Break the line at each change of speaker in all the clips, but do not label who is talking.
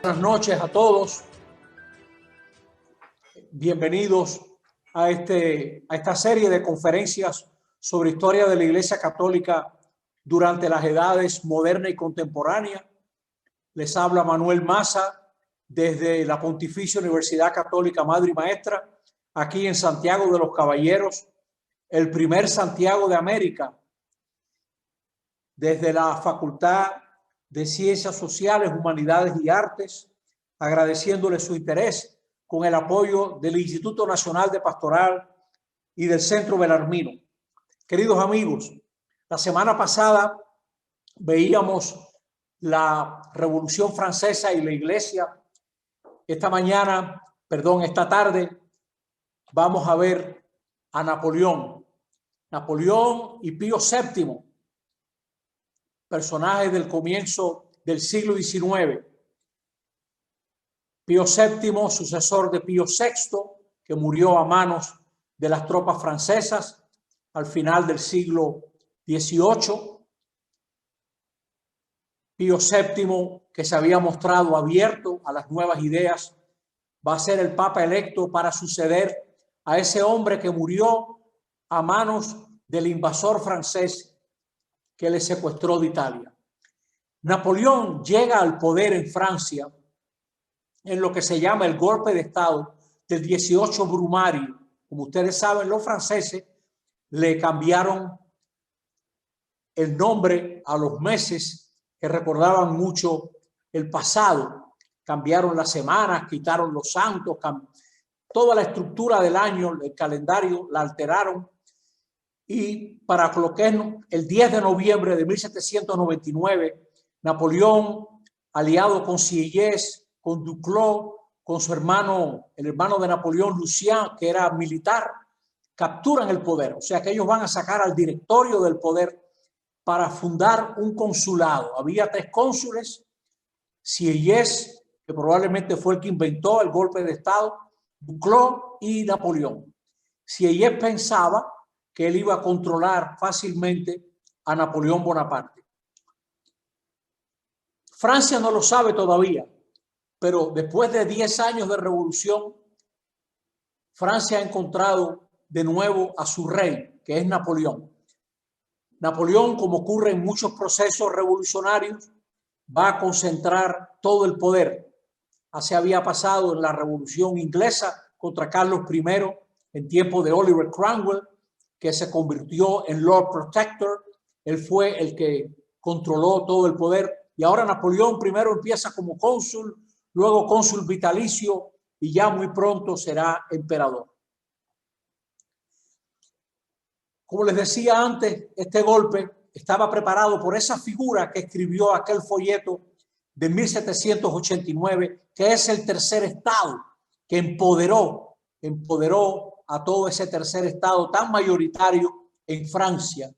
Buenas noches a todos. Bienvenidos a esta serie de conferencias sobre historia de la Iglesia Católica durante las edades moderna y contemporánea. Les habla Manuel Maza desde la Pontificia Universidad Católica Madre y Maestra, aquí en Santiago de los Caballeros, el primer Santiago de América, desde la Facultad de Ciencias Sociales, Humanidades y Artes, agradeciéndole su interés con el apoyo del Instituto Nacional de Pastoral y del Centro Belarmino. Queridos amigos, la semana pasada veíamos la Revolución Francesa y la Iglesia. Esta tarde vamos a ver a Napoleón y Pío VII, personajes del comienzo del siglo XIX. Pío VII, sucesor de Pío VI, que murió a manos de las tropas francesas al final del siglo XVIII. Pío VII, que se había mostrado abierto a las nuevas ideas, va a ser el Papa electo para suceder a ese hombre que murió a manos del invasor francés que le secuestró de Italia. Napoleón llega al poder en Francia en lo que se llama el golpe de Estado del 18 Brumario. Como ustedes saben, los franceses le cambiaron el nombre a los meses que recordaban mucho el pasado. Cambiaron las semanas, quitaron los santos, toda la estructura del año, el calendario la alteraron. Y para lo que es el 10 de noviembre de 1799, Napoleón, aliado con Sieyès, con Duclos, con su hermano, el hermano de Napoleón, Lucien, que era militar, capturan el poder. O sea que ellos van a sacar al directorio del poder para fundar un consulado. Había 3 cónsules: Sieyès, que probablemente fue el que inventó el golpe de Estado, Duclos y Napoleón. Sieyès pensaba que él iba a controlar fácilmente a Napoleón Bonaparte. Francia no lo sabe todavía, pero después de 10 años de revolución, Francia ha encontrado de nuevo a su rey, que es Napoleón. Napoleón, como ocurre en muchos procesos revolucionarios, va a concentrar todo el poder. Así había pasado en la Revolución Inglesa contra Carlos I en tiempo de Oliver Cromwell, que se convirtió en Lord Protector. Él fue el que controló todo el poder. Y ahora Napoleón primero empieza como cónsul, luego cónsul vitalicio y ya muy pronto será emperador. Como les decía antes, este golpe estaba preparado por esa figura que escribió aquel folleto de 1789, que es el tercer estado, que empoderó a todo ese tercer estado tan mayoritario en Francia.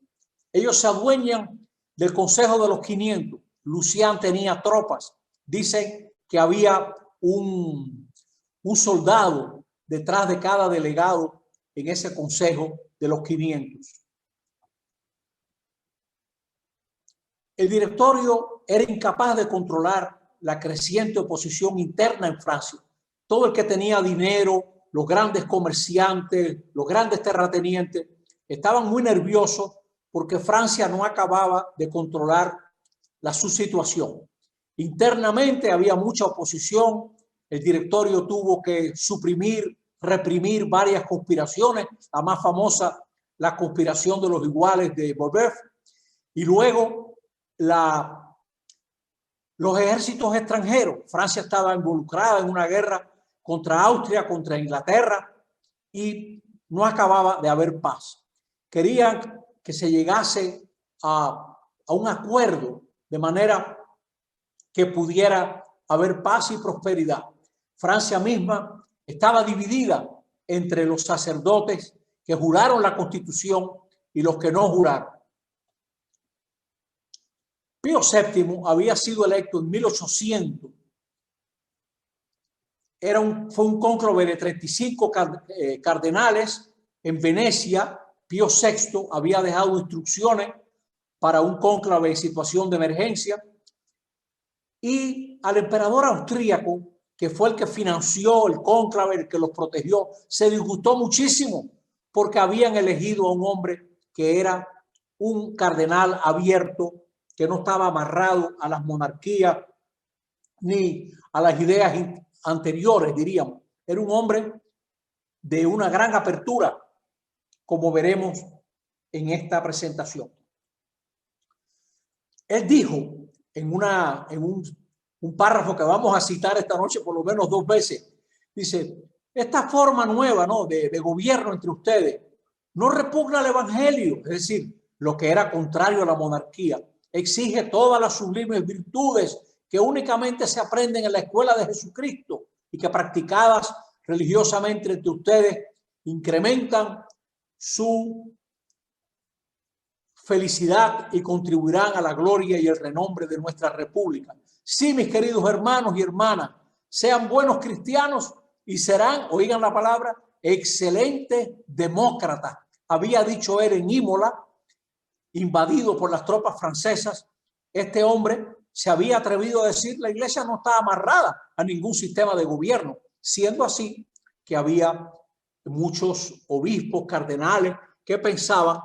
Ellos se adueñan del Consejo de los 500. Lucien tenía tropas. Dicen que había un soldado detrás de cada delegado en ese Consejo de los 500. El directorio era incapaz de controlar la creciente oposición interna en Francia. Todo el que tenía dinero, los grandes comerciantes, los grandes terratenientes, estaban muy nerviosos porque Francia no acababa de controlar su situación. Internamente había mucha oposición. El directorio tuvo que reprimir varias conspiraciones, la más famosa, la conspiración de los iguales de Babeuf, y luego los ejércitos extranjeros. Francia estaba involucrada en una guerra contra Austria, contra Inglaterra, y no acababa de haber paz. Querían que se llegase a un acuerdo de manera que pudiera haber paz y prosperidad. Francia misma estaba dividida entre los sacerdotes que juraron la Constitución y los que no juraron. Pío VII había sido electo en 1800. Fue un cónclave de 35 cardenales en Venecia. Pío VI había dejado instrucciones para un cónclave en situación de emergencia. y al emperador austríaco, que fue el que financió el cónclave, el que los protegió, se disgustó muchísimo porque habían elegido a un hombre que era un cardenal abierto, que no estaba amarrado a las monarquías ni a las ideas anteriores, diríamos. Era un hombre de una gran apertura, como veremos en esta presentación. Él dijo en un párrafo que vamos a citar esta noche por lo menos 2 veces, dice: esta forma nueva, ¿no?, de gobierno entre ustedes no repugna al evangelio, es decir, lo que era contrario a la monarquía, exige todas las sublimes virtudes que únicamente se aprenden en la escuela de Jesucristo y que practicadas religiosamente entre ustedes incrementan su felicidad y contribuirán a la gloria y el renombre de nuestra república. Sí, mis queridos hermanos y hermanas, sean buenos cristianos y serán, oigan la palabra, excelentes demócratas. Había dicho él en Imola, invadido por las tropas francesas. Este hombre se había atrevido a decir: la iglesia no está amarrada a ningún sistema de gobierno, siendo así que había muchos obispos, cardenales, que pensaban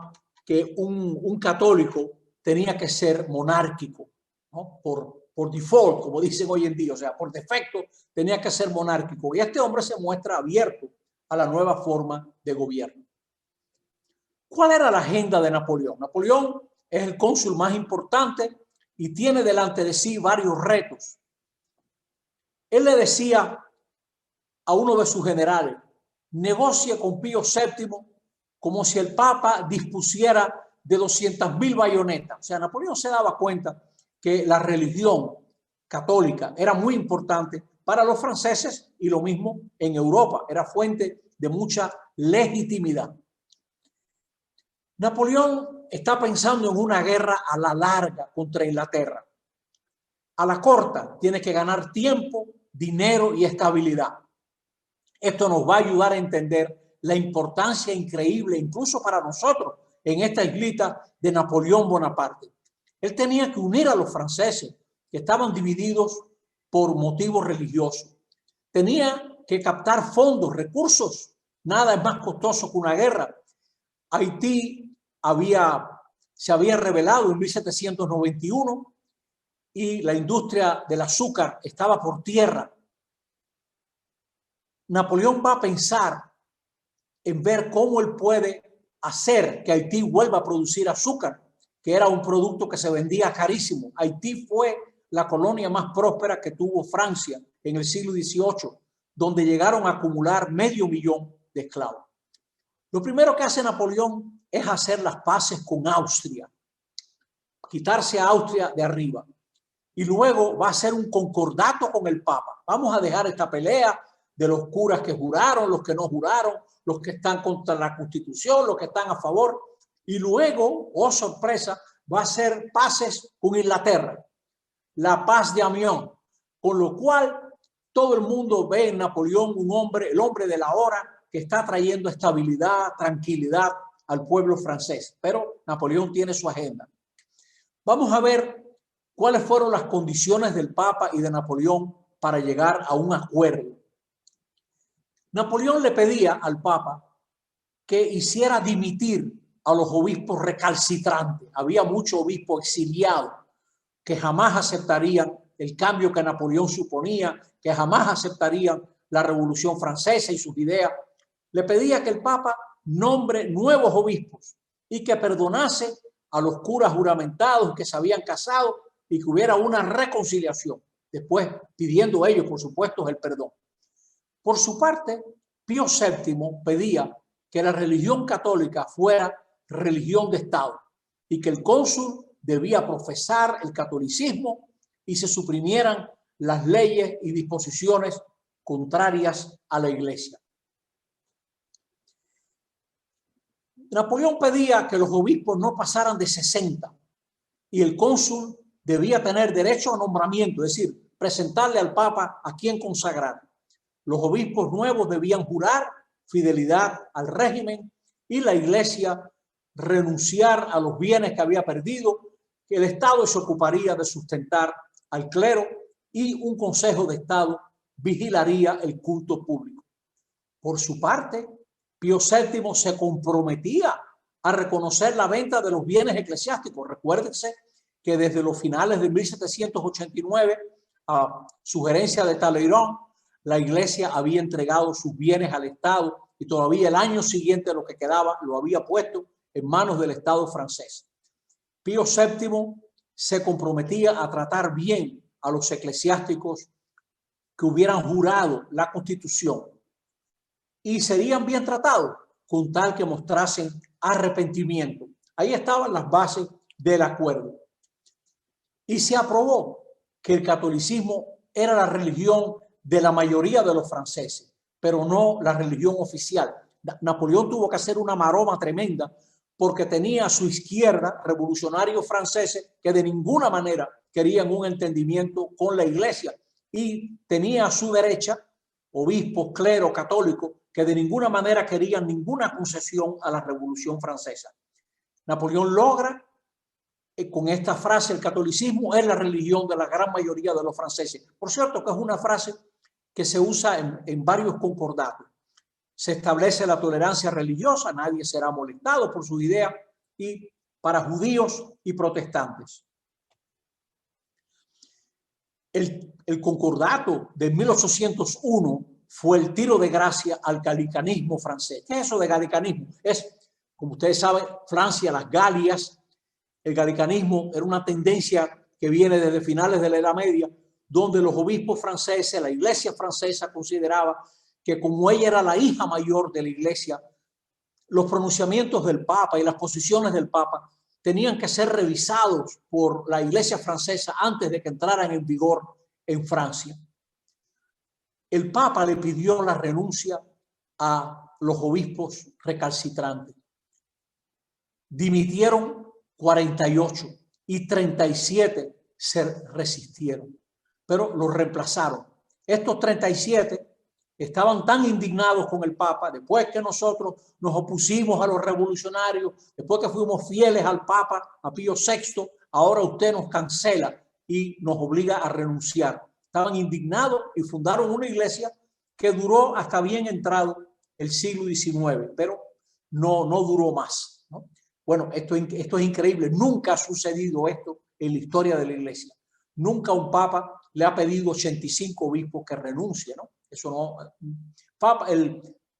que un católico tenía que ser monárquico, ¿no? Por default, como dicen hoy en día, o sea, por defecto tenía que ser monárquico. Y este hombre se muestra abierto a la nueva forma de gobierno. ¿Cuál era la agenda de Napoleón? Napoleón es el cónsul más importante y tiene delante de sí varios retos. Él le decía a uno de sus generales: negocie con Pío VII como si el Papa dispusiera de 200.000 bayonetas. O sea, Napoleón se daba cuenta que la religión católica era muy importante para los franceses y lo mismo en Europa, era fuente de mucha legitimidad. Napoleón está pensando en una guerra a la larga contra Inglaterra. A la corta tiene que ganar tiempo, dinero y estabilidad. Esto nos va a ayudar a entender la importancia increíble, incluso para nosotros, en esta islita de Napoleón Bonaparte. Él tenía que unir a los franceses, que estaban divididos por motivos religiosos. Tenía que captar fondos, recursos. Nada es más costoso que una guerra. Haití se había rebelado en 1791 y la industria del azúcar estaba por tierra. Napoleón va a pensar en ver cómo él puede hacer que Haití vuelva a producir azúcar, que era un producto que se vendía carísimo. Haití fue la colonia más próspera que tuvo Francia en el siglo XVIII, donde llegaron a acumular 500.000 de esclavos. Lo primero que hace Napoleón es hacer las paces con Austria, quitarse a Austria de arriba. Y luego va a hacer un concordato con el Papa. Vamos a dejar esta pelea de los curas que juraron, los que no juraron, los que están contra la Constitución, los que están a favor. Y luego, oh sorpresa, va a hacer paces con Inglaterra. La paz de Amiens. Con lo cual, todo el mundo ve en Napoleón un hombre, el hombre de la hora, que está trayendo estabilidad, tranquilidad al pueblo francés. Pero Napoleón tiene su agenda. Vamos a ver cuáles fueron las condiciones del Papa y de Napoleón para llegar a un acuerdo. Napoleón le pedía al Papa que hiciera dimitir a los obispos recalcitrantes. Había muchos obispos exiliados que jamás aceptarían el cambio que Napoleón suponía, que jamás aceptarían la Revolución Francesa y sus ideas. Le pedía que el Papa nombre nuevos obispos y que perdonase a los curas juramentados que se habían casado y que hubiera una reconciliación, después pidiendo ellos, por supuesto, el perdón. Por su parte, Pío VII pedía que la religión católica fuera religión de Estado y que el cónsul debía profesar el catolicismo y se suprimieran las leyes y disposiciones contrarias a la Iglesia. Napoleón pedía que los obispos no pasaran de 60 y el cónsul debía tener derecho a nombramiento, es decir, presentarle al Papa a quien consagrar. Los obispos nuevos debían jurar fidelidad al régimen y la Iglesia renunciar a los bienes que había perdido, que el Estado se ocuparía de sustentar al clero y un Consejo de Estado vigilaría el culto público. Por su parte, Pío VII se comprometía a reconocer la venta de los bienes eclesiásticos. Recuérdense que desde los finales de 1789, a sugerencia de Talleyrand, la Iglesia había entregado sus bienes al Estado y todavía el año siguiente lo que quedaba lo había puesto en manos del Estado francés. Pío VII se comprometía a tratar bien a los eclesiásticos que hubieran jurado la Constitución y serían bien tratados con tal que mostrasen arrepentimiento. Ahí estaban las bases del acuerdo. Y se aprobó que el catolicismo era la religión de la mayoría de los franceses, pero no la religión oficial. Napoleón tuvo que hacer una maroma tremenda porque tenía a su izquierda revolucionarios franceses que de ninguna manera querían un entendimiento con la Iglesia y tenía a su derecha obispos, clero, católicos que de ninguna manera querían ninguna concesión a la Revolución Francesa. Napoleón logra con esta frase: el catolicismo es la religión de la gran mayoría de los franceses. Por cierto, que es una frase que se usa en varios concordatos. Se establece la tolerancia religiosa, nadie será molestado por sus ideas, y para judíos y protestantes. El concordato de 1801 fue el tiro de gracia al galicanismo francés. ¿Qué es eso de galicanismo? Es, como ustedes saben, Francia, las Galias. El galicanismo era una tendencia que viene desde finales de la Edad Media, donde los obispos franceses, la Iglesia francesa consideraba que como ella era la hija mayor de la Iglesia, los pronunciamientos del Papa y las posiciones del Papa tenían que ser revisados por la Iglesia francesa antes de que entraran en vigor en Francia. El Papa le pidió la renuncia a los obispos recalcitrantes. Dimitieron 48 y 37 se resistieron, pero los reemplazaron. Estos 37 estaban tan indignados con el Papa, después que nosotros nos opusimos a los revolucionarios, después que fuimos fieles al Papa, a Pío VI, ahora usted nos cancela y nos obliga a renunciar. Estaban indignados y fundaron una iglesia que duró hasta bien entrado el siglo XIX, pero no duró más, ¿no? Bueno, esto es increíble. Nunca ha sucedido esto en la historia de la iglesia. Nunca un papa le ha pedido 85 obispos que renuncie, ¿no? Eso no.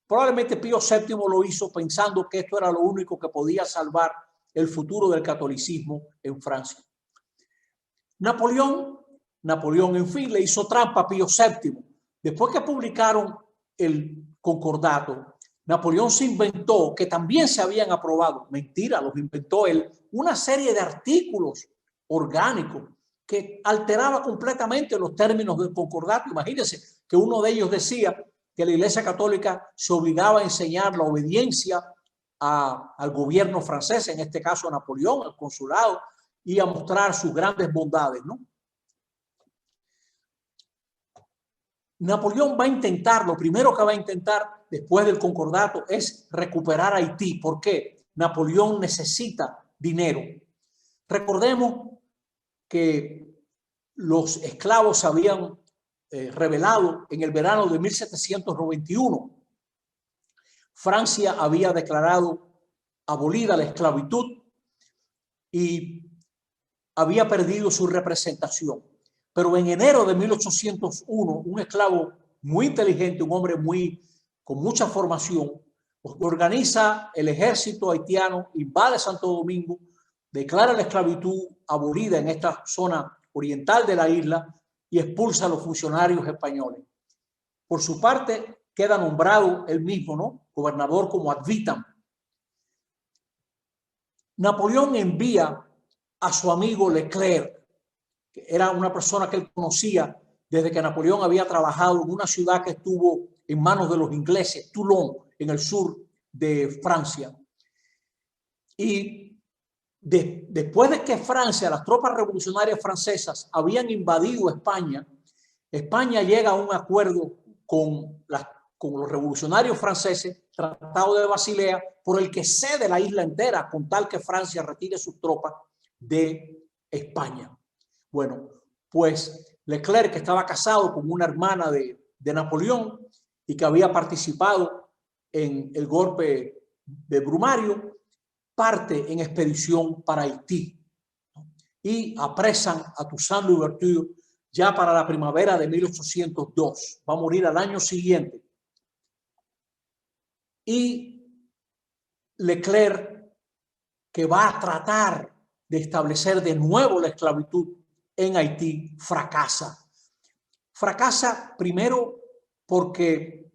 Probablemente Pío VII lo hizo pensando que esto era lo único que podía salvar el futuro del catolicismo en Francia. Napoleón, en fin, le hizo trampa a Pío VII. Después que publicaron el concordato, Napoleón se inventó, que también se habían aprobado, mentira, los inventó él, una serie de artículos orgánicos que alteraba completamente los términos del concordato. Imagínense que uno de ellos decía que la Iglesia Católica se obligaba a enseñar la obediencia al gobierno francés, en este caso a Napoleón, al consulado, y a mostrar sus grandes bondades, ¿no? Napoleón va a intentar, lo primero que va a intentar después del concordato es recuperar Haití. ¿Por qué? Napoleón necesita dinero. Recordemos que los esclavos se habían rebelado en el verano de 1791. Francia había declarado abolida la esclavitud y había perdido su representación. Pero en enero de 1801, un esclavo muy inteligente, un hombre con mucha formación, organiza el ejército haitiano, invade Santo Domingo, declara la esclavitud abolida en esta zona oriental de la isla y expulsa a los funcionarios españoles. Por su parte, queda nombrado él mismo, ¿no?, gobernador como ad vitam. Napoleón envía a su amigo Leclerc, que era una persona que él conocía desde que Napoleón había trabajado en una ciudad que estuvo en manos de los ingleses, Toulon, en el sur de Francia. Y después de que Francia, las tropas revolucionarias francesas habían invadido España, España llega a un acuerdo con los revolucionarios franceses, Tratado de Basilea, por el que cede la isla entera con tal que Francia retire sus tropas de España. Bueno, pues Leclerc, que estaba casado con una hermana de Napoleón y que había participado en el golpe de Brumario, parte en expedición para Haití y apresan a Toussaint Louverture ya para la primavera de 1802. Va a morir al año siguiente. Y Leclerc, que va a tratar de establecer de nuevo la esclavitud en Haití, fracasa. Fracasa primero porque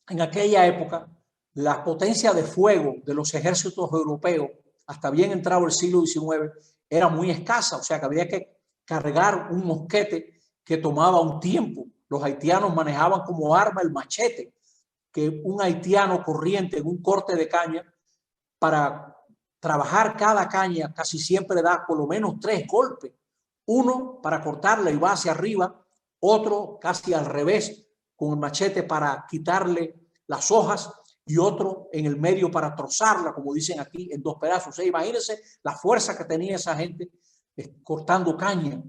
en aquella época la potencia de fuego de los ejércitos europeos, hasta bien entrado el siglo XIX, era muy escasa, o sea que había que cargar un mosquete que tomaba un tiempo. Los haitianos manejaban como arma el machete, que un haitiano corriente en un corte de caña, para trabajar cada caña casi siempre da por lo menos 3 golpes. Uno para cortarla y va hacia arriba, otro casi al revés con el machete para quitarle las hojas y otro en el medio para trozarla, como dicen aquí, en 2 pedazos. O sea, imagínense la fuerza que tenía esa gente cortando caña.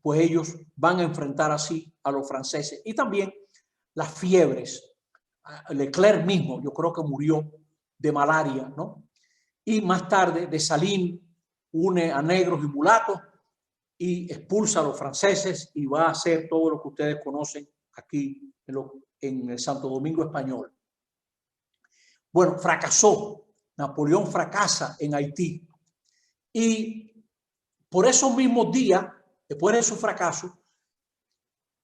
Pues ellos van a enfrentar así a los franceses. Y también las fiebres. Leclerc mismo, yo creo que murió de malaria, ¿no? Y más tarde Dessalines une a negros y mulatos y expulsa a los franceses y va a hacer todo lo que ustedes conocen aquí en el Santo Domingo español. Bueno, fracasó. Napoleón fracasa en Haití. Y por esos mismos días, después de su fracaso,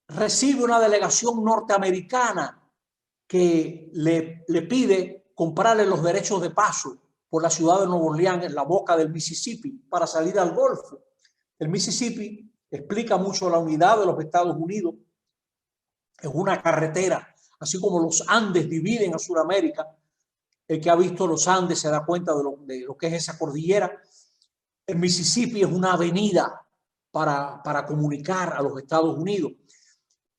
recibe una delegación norteamericana que le pide comprarle los derechos de paso por la ciudad de Nueva Orleans, en la boca del Mississippi, para salir al Golfo. El Mississippi explica mucho la unidad de los Estados Unidos. Es una carretera, así como los Andes dividen a Sudamérica. El que ha visto los Andes se da cuenta de lo que es esa cordillera. El Mississippi es una avenida para comunicar a los Estados Unidos.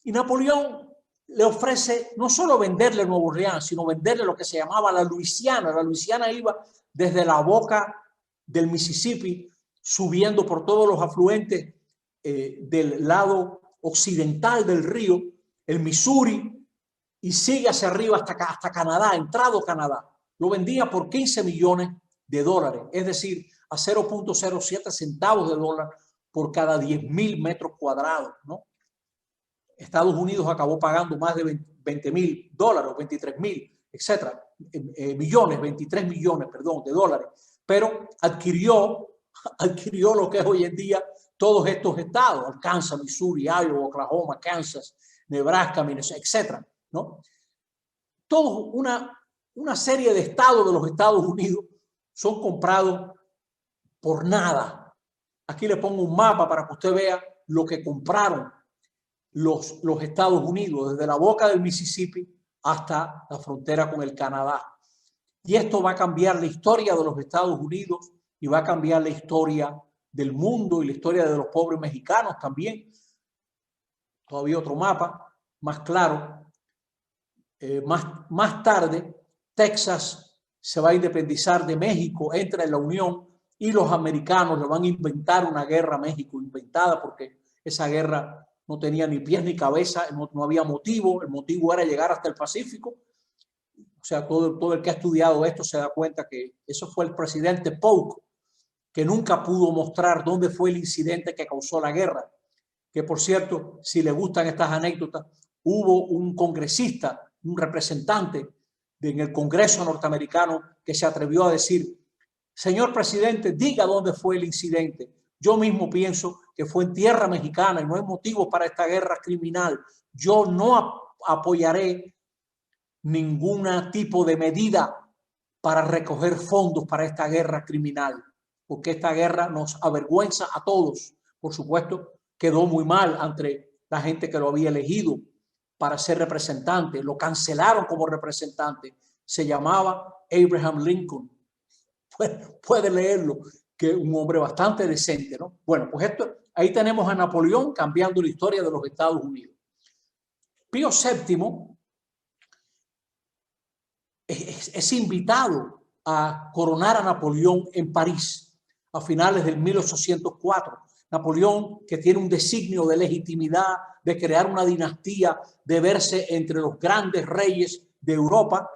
Y Napoleón le ofrece no solo venderle Nueva Orleans, sino venderle lo que se llamaba la Luisiana. La Luisiana iba desde la boca del Mississippi, subiendo por todos los afluentes del lado occidental del río, el Missouri, y sigue hacia arriba hasta Canadá, entrado Canadá. Lo vendía por 15 millones de dólares, es decir, a 0.07 centavos de dólar por cada 10.000 metros cuadrados, ¿no? Estados Unidos acabó pagando más de 20.000 dólares, 23.000, etcétera, millones, 23 millones, perdón, de dólares, pero adquirió lo que es hoy en día todos estos estados: Arkansas, Missouri, Iowa, Oklahoma, Kansas, Nebraska, Minnesota, etcétera, ¿no? Todos una serie de estados de los Estados Unidos son comprados por nada. Aquí le pongo un mapa para que usted vea lo que compraron los Estados Unidos, desde la boca del Mississippi hasta la frontera con el Canadá. Y esto va a cambiar la historia de los Estados Unidos y va a cambiar la historia del mundo y la historia de los pobres mexicanos también. Todavía otro mapa más claro. Más tarde, Texas se va a independizar de México, entra en la Unión y los americanos le van a inventar una guerra a México, inventada porque esa guerra no tenía ni pies ni cabeza, no había motivo. El motivo era llegar hasta el Pacífico. O sea, todo el que ha estudiado esto se da cuenta que eso fue el presidente Polk, que nunca pudo mostrar dónde fue el incidente que causó la guerra. Que, por cierto, si le gustan estas anécdotas, hubo un congresista, un representante en el Congreso norteamericano que se atrevió a decir: señor presidente, diga dónde fue el incidente. Yo mismo pienso que fue en tierra mexicana y no hay motivo para esta guerra criminal. Yo no apoyaré ningún tipo de medida para recoger fondos para esta guerra criminal, porque esta guerra nos avergüenza a todos. Por supuesto, quedó muy mal ante la gente que lo había elegido para ser representante. Lo cancelaron como representante. Se llamaba Abraham Lincoln. Puede leerlo, que es un hombre bastante decente, ¿no? Bueno, pues ahí tenemos a Napoleón cambiando la historia de los Estados Unidos. Pío VII es invitado a coronar a Napoleón en París a finales del 1804, Napoleón, que tiene un designio de legitimidad, de crear una dinastía, de verse entre los grandes reyes de Europa,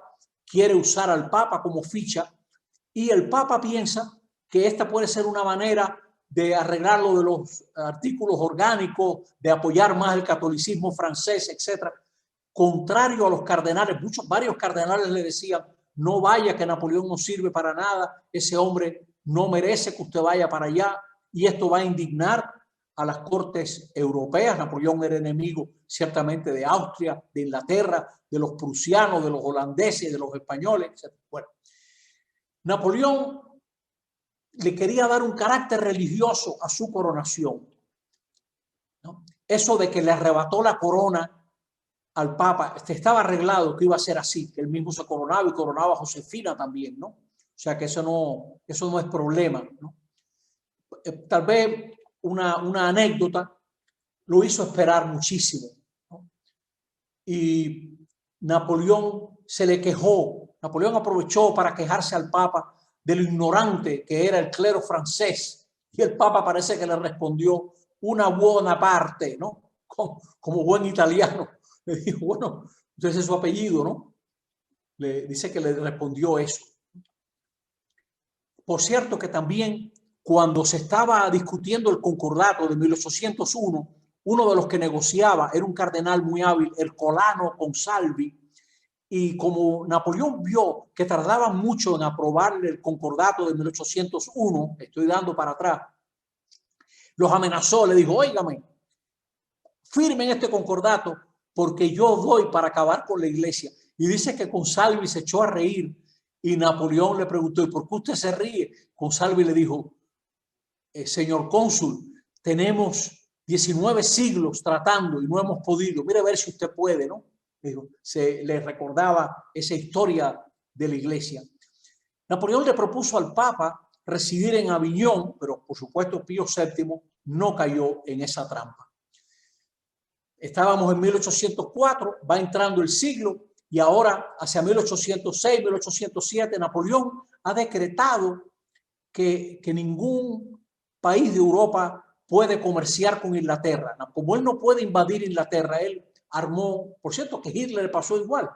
quiere usar al Papa como ficha, y el Papa piensa que esta puede ser una manera de arreglar lo de los artículos orgánicos, de apoyar más el catolicismo francés, etcétera. Contrario a los cardenales, varios cardenales le decían: no vaya, que Napoleón no sirve para nada, ese hombre no merece que usted vaya para allá, y esto va a indignar a las cortes europeas. Napoleón era enemigo ciertamente de Austria, de Inglaterra, de los prusianos, de los holandeses, de los españoles, etc. Bueno, Napoleón le quería dar un carácter religioso a su coronación, ¿no? Eso de que le arrebató la corona al Papa, estaba arreglado que iba a ser así, que él mismo se coronaba y coronaba a Josefina también, ¿no? O sea que eso no es problema, ¿no? Tal vez una anécdota lo hizo esperar muchísimo, ¿no? Y Napoleón se le quejó. Napoleón aprovechó para quejarse al Papa de lo ignorante que era el clero francés, y el Papa parece que le respondió una buona parte, ¿no? Como buen italiano. Le dijo, bueno, entonces es su apellido, ¿no? Le dice que le respondió eso. Por cierto que también cuando se estaba discutiendo el concordato de 1801, uno de los que negociaba era un cardenal muy hábil, Ercolano Consalvi, y como Napoleón vio que tardaban mucho en aprobar el concordato de 1801, estoy dando para atrás, los amenazó, le dijo, óigame, firmen este concordato porque yo doy para acabar con la iglesia. Y dice que Consalvi se echó a reír y Napoleón le preguntó, ¿y por qué usted se ríe? Consalvi le dijo, señor cónsul, tenemos 19 siglos tratando y no hemos podido. Mire a ver si usted puede, ¿no? Dijo, se le recordaba esa historia de la iglesia. Napoleón le propuso al Papa residir en Aviñón, pero por supuesto Pío VII no cayó en esa trampa. Estábamos en 1804, va entrando el siglo y ahora hacia 1806, 1807, Napoleón ha decretado que ningún país de Europa puede comerciar con Inglaterra. Como él no puede invadir Inglaterra, él armó, por cierto que Hitler le pasó igual,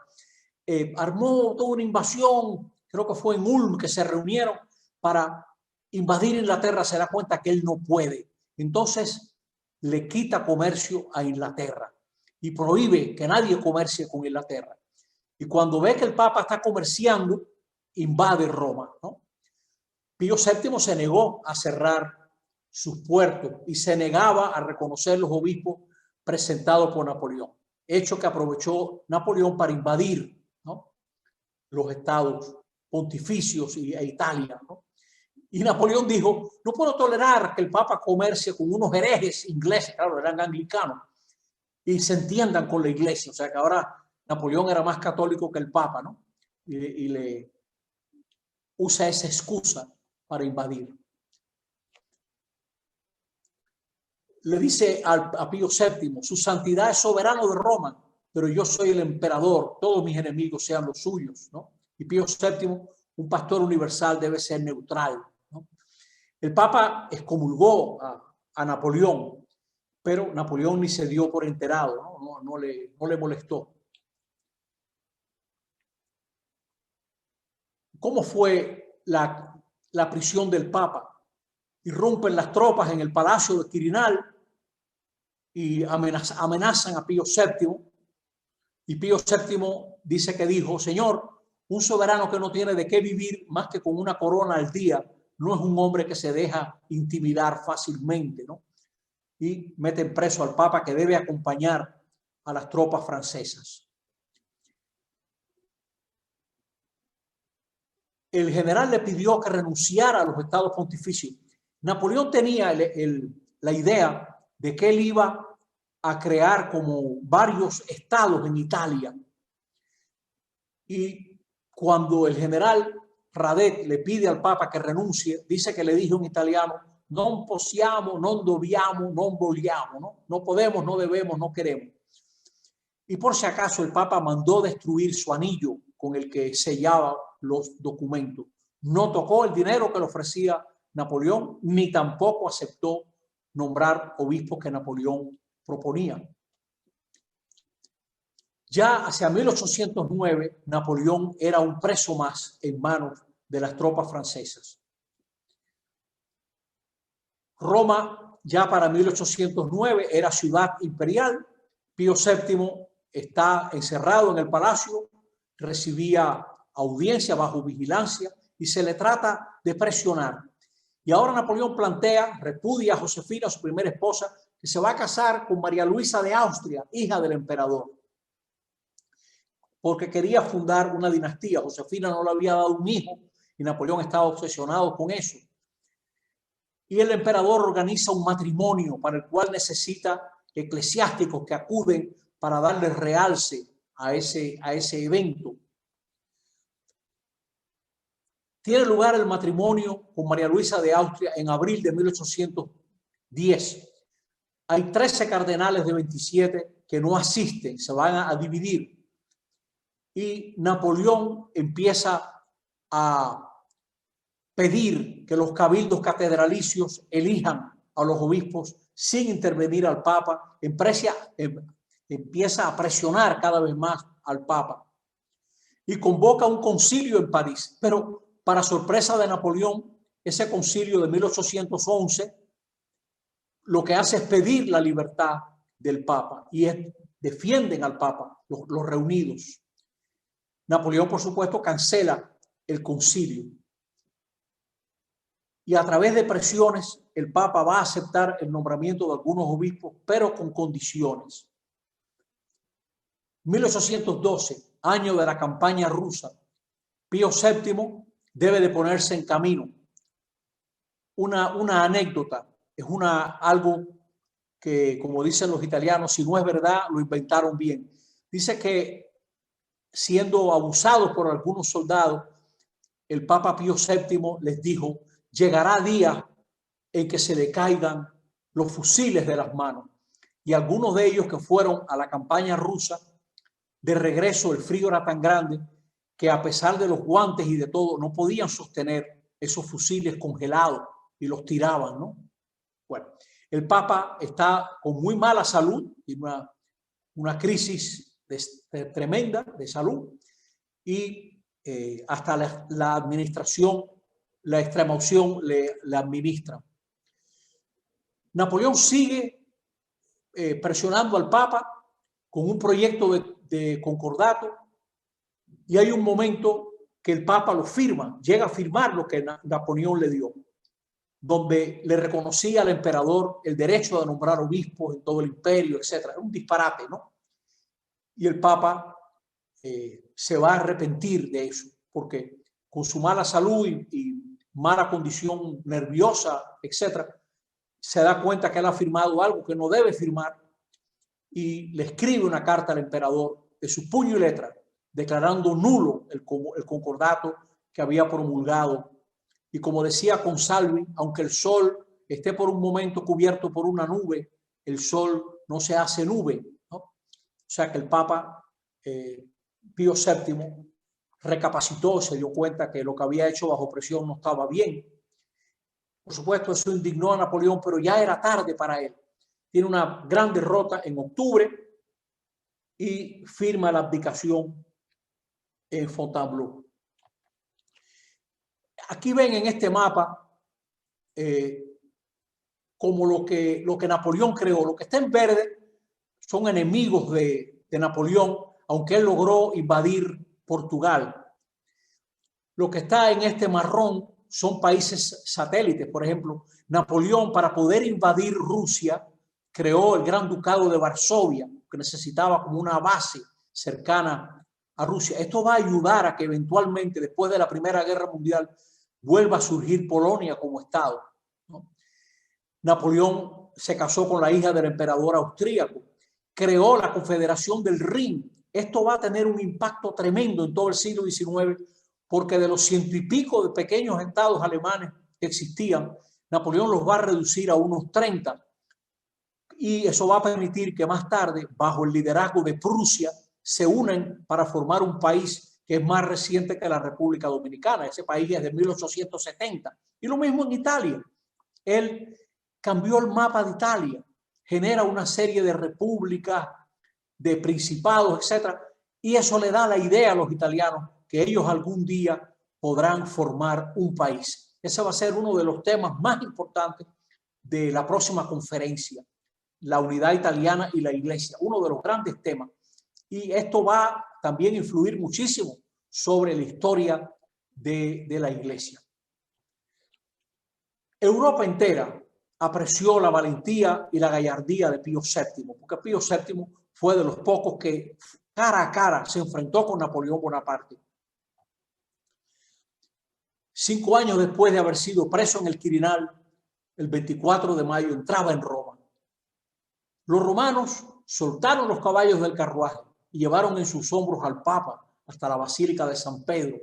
armó toda una invasión, creo que fue en Ulm que se reunieron para invadir Inglaterra, se da cuenta que él no puede. Entonces le quita comercio a Inglaterra y prohíbe que nadie comercie con Inglaterra. Y cuando ve que el Papa está comerciando, invade Roma, ¿no? Pío VII se negó a cerrar sus puertos y se negaba a reconocer los obispos presentados por Napoleón, hecho que aprovechó Napoleón para invadir, ¿no?, los estados pontificios e Italia, ¿no? Y Napoleón dijo, no puedo tolerar que el Papa comercie con unos herejes ingleses, claro, eran anglicanos, y se entiendan con la iglesia. O sea que ahora Napoleón era más católico que el Papa, ¿no? Y le usa esa excusa para invadir. Le dice a Pío VII, su santidad es soberano de Roma, pero yo soy el emperador, todos mis enemigos sean los suyos, ¿no? Y Pío VII, un pastor universal, debe ser neutral, ¿no? El Papa excomulgó a Napoleón, pero Napoleón ni se dio por enterado, ¿no? No le molestó. ¿Cómo fue la prisión del Papa? Irrumpen las tropas en el palacio de Quirinal y amenazan a Pío VII. Y Pío VII dice que dijo, señor, un soberano que no tiene de qué vivir más que con una corona al día, no es un hombre que se deja intimidar fácilmente, ¿no? Y meten preso al Papa, que debe acompañar a las tropas francesas. El general le pidió que renunciara a los estados pontificios. Napoleón tenía la idea de que él iba a crear como varios estados en Italia. Y cuando el general Radet le pide al Papa que renuncie, dice que le dijo en italiano, non possiamo, non dobbiamo, non vogliamo, ¿no? No podemos, no debemos, no queremos. Y por si acaso el Papa mandó destruir su anillo con el que sellaba los documentos. No tocó el dinero que le ofrecía Napoleón, ni tampoco aceptó nombrar obispos que Napoleón proponía. Ya hacia 1809, Napoleón era un preso más en manos de las tropas francesas. Roma, ya para 1809, era ciudad imperial. Pío VII está encerrado en el palacio, recibía audiencia bajo vigilancia y se le trata de presionar. Y ahora Napoleón plantea, repudia a Josefina, su primera esposa, que se va a casar con María Luisa de Austria, hija del emperador, porque quería fundar una dinastía. Josefina no le había dado un hijo y Napoleón estaba obsesionado con eso. Y el emperador organiza un matrimonio para el cual necesita eclesiásticos que acuden para darle realce a ese evento. Tiene lugar el matrimonio con María Luisa de Austria en abril de 1810. Hay 13 cardenales de 27 que no asisten, se van a dividir. Y Napoleón empieza a pedir que los cabildos catedralicios elijan a los obispos sin intervenir al Papa. Empieza a presionar cada vez más al Papa y convoca un concilio en París. Pero para sorpresa de Napoleón, ese concilio de 1811 lo que hace es pedir la libertad del Papa y defienden al Papa los reunidos. Napoleón, por supuesto, cancela el concilio. Y a través de presiones, el Papa va a aceptar el nombramiento de algunos obispos, pero con condiciones. 1812, año de la campaña rusa, Pío VII debe de ponerse en camino. Una anécdota, es algo que, como dicen los italianos, si no es verdad, lo inventaron bien. Dice que siendo abusados por algunos soldados, el Papa Pío VII les dijo: llegará día en que se le caigan los fusiles de las manos. Y algunos de ellos que fueron a la campaña rusa, de regreso el frío era tan grande que a pesar de los guantes y de todo, no podían sostener esos fusiles congelados y los tiraban, ¿no? Bueno, el Papa está con muy mala salud y una crisis tremenda de salud y hasta la administración, la extrema unción le administra. Napoleón sigue presionando al Papa con un proyecto de concordato y hay un momento que el Papa lo firma, llega a firmar lo que Napoleón le dio, donde le reconocía al emperador el derecho de nombrar obispos en todo el imperio, etc. Es un disparate, ¿no? Y el Papa se va a arrepentir de eso, porque con su mala salud y mala condición nerviosa, etc., se da cuenta que él ha firmado algo que no debe firmar y le escribe una carta al emperador de su puño y letra, declarando nulo el concordato que había promulgado. Y como decía Consalvi, aunque el sol esté por un momento cubierto por una nube, el sol no se hace nube, ¿no? O sea que el Papa Pío VII recapacitó, se dio cuenta que lo que había hecho bajo presión no estaba bien. Por supuesto, eso indignó a Napoleón, pero ya era tarde para él. Tiene una gran derrota en octubre y firma la abdicación en Fontainebleau. Aquí ven en este mapa como lo que Napoleón creó. Lo que está en verde son enemigos de Napoleón, aunque él logró invadir Portugal. Lo que está en este marrón son países satélites. Por ejemplo, Napoleón, para poder invadir Rusia, creó el Gran Ducado de Varsovia, que necesitaba como una base cercana a Rusia. Esto va a ayudar a que eventualmente, después de la Primera Guerra Mundial, vuelva a surgir Polonia como Estado, ¿no? Napoleón se casó con la hija del emperador austríaco, creó la Confederación del Rin. Esto va a tener un impacto tremendo en todo el siglo XIX, porque de los 100 y pico de pequeños estados alemanes que existían, Napoleón los va a reducir a unos 30. Y eso va a permitir que más tarde, bajo el liderazgo de Prusia, se unen para formar un país que es más reciente que la República Dominicana. Ese país es de 1870. Y lo mismo en Italia. Él cambió el mapa de Italia, genera una serie de repúblicas, de principados, etcétera, y eso le da la idea a los italianos que ellos algún día podrán formar un país. Ese va a ser uno de los temas más importantes de la próxima conferencia, la unidad italiana y la iglesia, uno de los grandes temas. Y esto va también a influir muchísimo sobre la historia de la iglesia. Europa entera apreció la valentía y la gallardía de Pío VII, porque Pío VII fue de los pocos que cara a cara se enfrentó con Napoleón Bonaparte. 5 años después de haber sido preso en el Quirinal, el 24 de mayo entraba en Roma. Los romanos soltaron los caballos del carruaje y llevaron en sus hombros al Papa hasta la Basílica de San Pedro.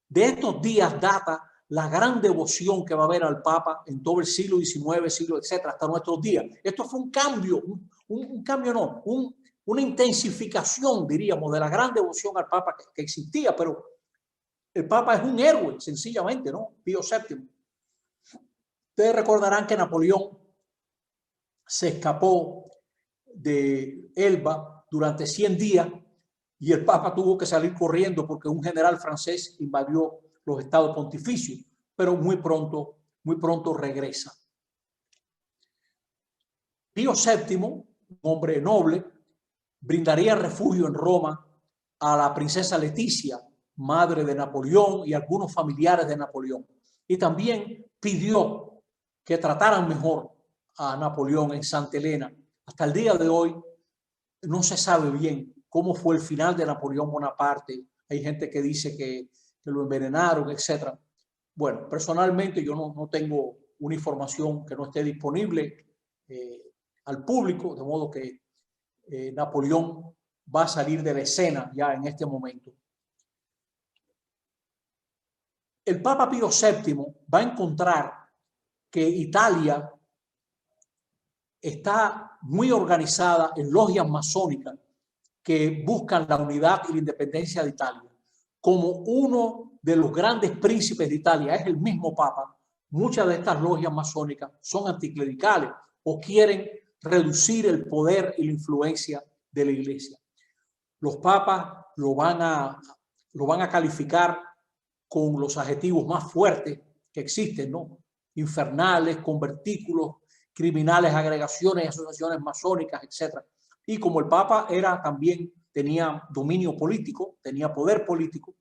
De estos días data la gran devoción que va a haber al Papa en todo el siglo XIX, siglo etcétera, hasta nuestros días. Esto fue un cambio, una intensificación, diríamos, de la gran devoción al Papa que existía, pero el Papa es un héroe, sencillamente, ¿no? Pío VII. Ustedes recordarán que Napoleón se escapó de Elba durante 100 días y el Papa tuvo que salir corriendo porque un general francés invadió los estados pontificios, pero muy pronto regresa. Pío VII, un hombre noble, brindaría refugio en Roma a la princesa Leticia, madre de Napoleón, y algunos familiares de Napoleón. Y también pidió que trataran mejor a Napoleón en Santa Elena. Hasta el día de hoy no se sabe bien cómo fue el final de Napoleón Bonaparte. Hay gente que dice que lo envenenaron, etc. Bueno, personalmente yo no tengo una información que no esté disponible al público, de modo que Napoleón va a salir de la escena ya en este momento. El Papa Pío VII va a encontrar que Italia está muy organizada en logias masónicas que buscan la unidad y la independencia de Italia. Como uno de los grandes príncipes de Italia es el mismo Papa, muchas de estas logias masónicas son anticlericales o quieren reducir el poder y la influencia de la iglesia. Los papas lo van a calificar con los adjetivos más fuertes que existen, ¿no? Infernales, convertículos, criminales, agregaciones, asociaciones masónicas, etc. Y como el Papa tenía dominio político, tenía poder político,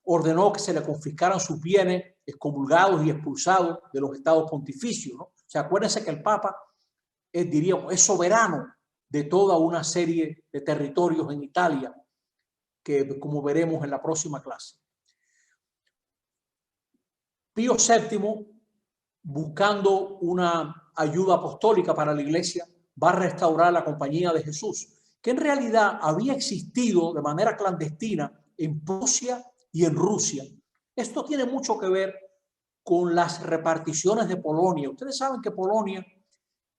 ordenó que se le confiscaran sus bienes, excomulgados y expulsados de los estados pontificios, ¿no? O sea, acuérdense que el Papa es soberano de toda una serie de territorios en Italia, que como veremos en la próxima clase. Pío VII, buscando una ayuda apostólica para la iglesia, va a restaurar la Compañía de Jesús, que en realidad había existido de manera clandestina en Prusia y en Rusia. Esto tiene mucho que ver con las reparticiones de Polonia. Ustedes saben que Polonia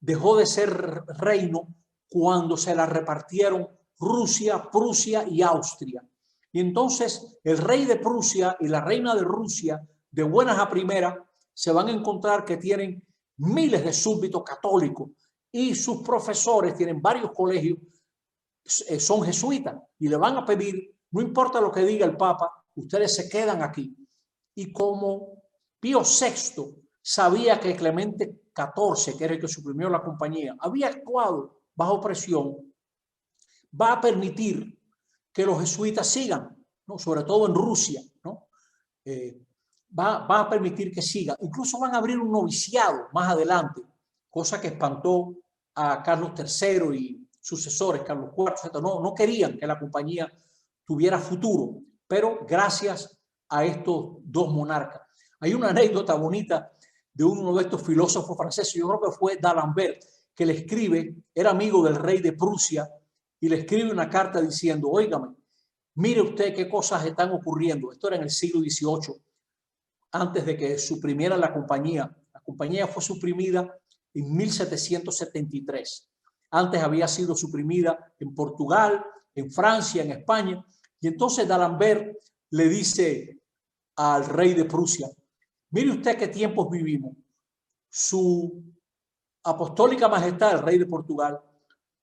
dejó de ser reino cuando se la repartieron Rusia, Prusia y Austria. Y entonces el rey de Prusia y la reina de Rusia, de buenas a primeras, se van a encontrar que tienen miles de súbditos católicos y sus profesores tienen varios colegios, son jesuitas, y le van a pedir, no importa lo que diga el Papa, ustedes se quedan aquí. Y como Pío VI sabía que Clemente XIV, que era el que suprimió la compañía, había actuado bajo presión, va a permitir que los jesuitas sigan, ¿no? Sobre todo en Rusia, ¿no? Va a permitir que sigan. Incluso van a abrir un noviciado más adelante, cosa que espantó a Carlos III y sucesores, Carlos IV, etc. No querían que la compañía tuviera futuro, pero gracias a estos dos monarcas. Hay una anécdota bonita de uno de estos filósofos franceses, yo creo que fue D'Alembert, que le escribe, era amigo del rey de Prusia, y le escribe una carta diciendo: óigame, mire usted qué cosas están ocurriendo. Esto era en el siglo XVIII, antes de que suprimieran la compañía. La compañía fue suprimida en 1773. Antes había sido suprimida en Portugal, en Francia, en España. Y entonces D'Alembert le dice al rey de Prusia: mire usted qué tiempos vivimos. Su apostólica majestad, el rey de Portugal,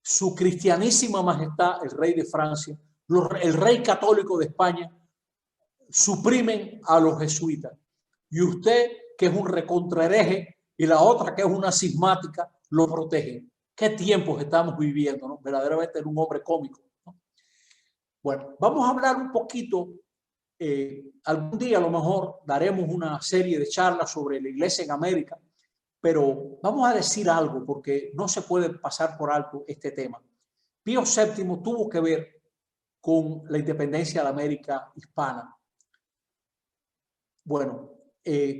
su cristianísima majestad, el rey de Francia, el rey católico de España, suprimen a los jesuitas. Y usted, que es un recontrahereje, y la otra, que es una cismática, lo protegen. ¿Qué tiempos estamos viviendo, ¿no? Verdaderamente era un hombre cómico, ¿no? Bueno, vamos a hablar un poquito, algún día a lo mejor daremos una serie de charlas sobre la iglesia en América, pero vamos a decir algo porque no se puede pasar por alto este tema. Pío VII tuvo que ver con la independencia de la América hispana. Bueno,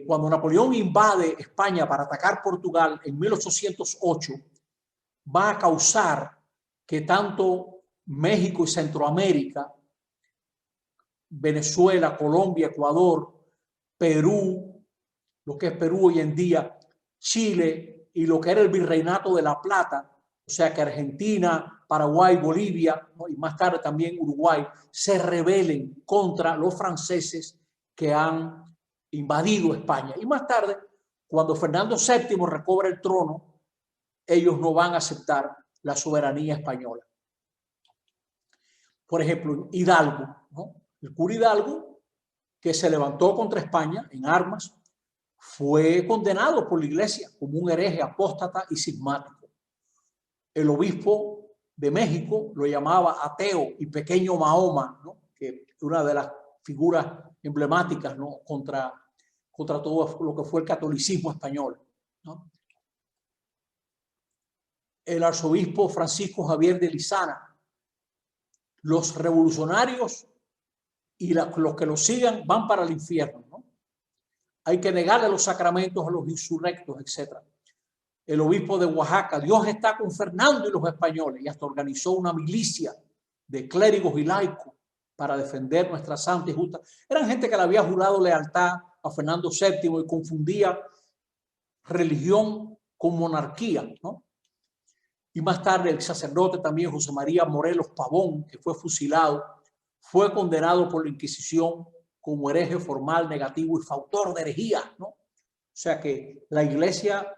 cuando Napoleón invade España para atacar Portugal en 1808, va a causar que tanto México y Centroamérica, Venezuela, Colombia, Ecuador, Perú, lo que es Perú hoy en día, Chile y lo que era el Virreinato de la Plata, o sea que Argentina, Paraguay, Bolivia, ¿no? Y más tarde también Uruguay, se rebelen contra los franceses que han invadido España. Y más tarde, cuando Fernando VII recobra el trono, ellos no van a aceptar la soberanía española. Por ejemplo, Hidalgo, ¿no? El cura Hidalgo, que se levantó contra España en armas, fue condenado por la iglesia como un hereje, apóstata y cismático. El obispo de México lo llamaba ateo y pequeño Mahoma, ¿no? Que es una de las figuras emblemáticas, ¿no? contra todo lo que fue el catolicismo español, ¿no? El arzobispo Francisco Javier de Lizana. Los revolucionarios y los que los sigan van para el infierno, ¿no? Hay que negarle los sacramentos a los insurrectos, etc. El obispo de Oaxaca, Dios está con Fernando y los españoles, y hasta organizó una milicia de clérigos y laicos para defender nuestra santa y justa. Eran gente que le había jurado lealtad a Fernando VII y confundía religión con monarquía, ¿no? Y más tarde el sacerdote también José María Morelos Pavón, que fue fusilado, fue condenado por la Inquisición como hereje formal, negativo y fautor de herejía, ¿no? O sea que la iglesia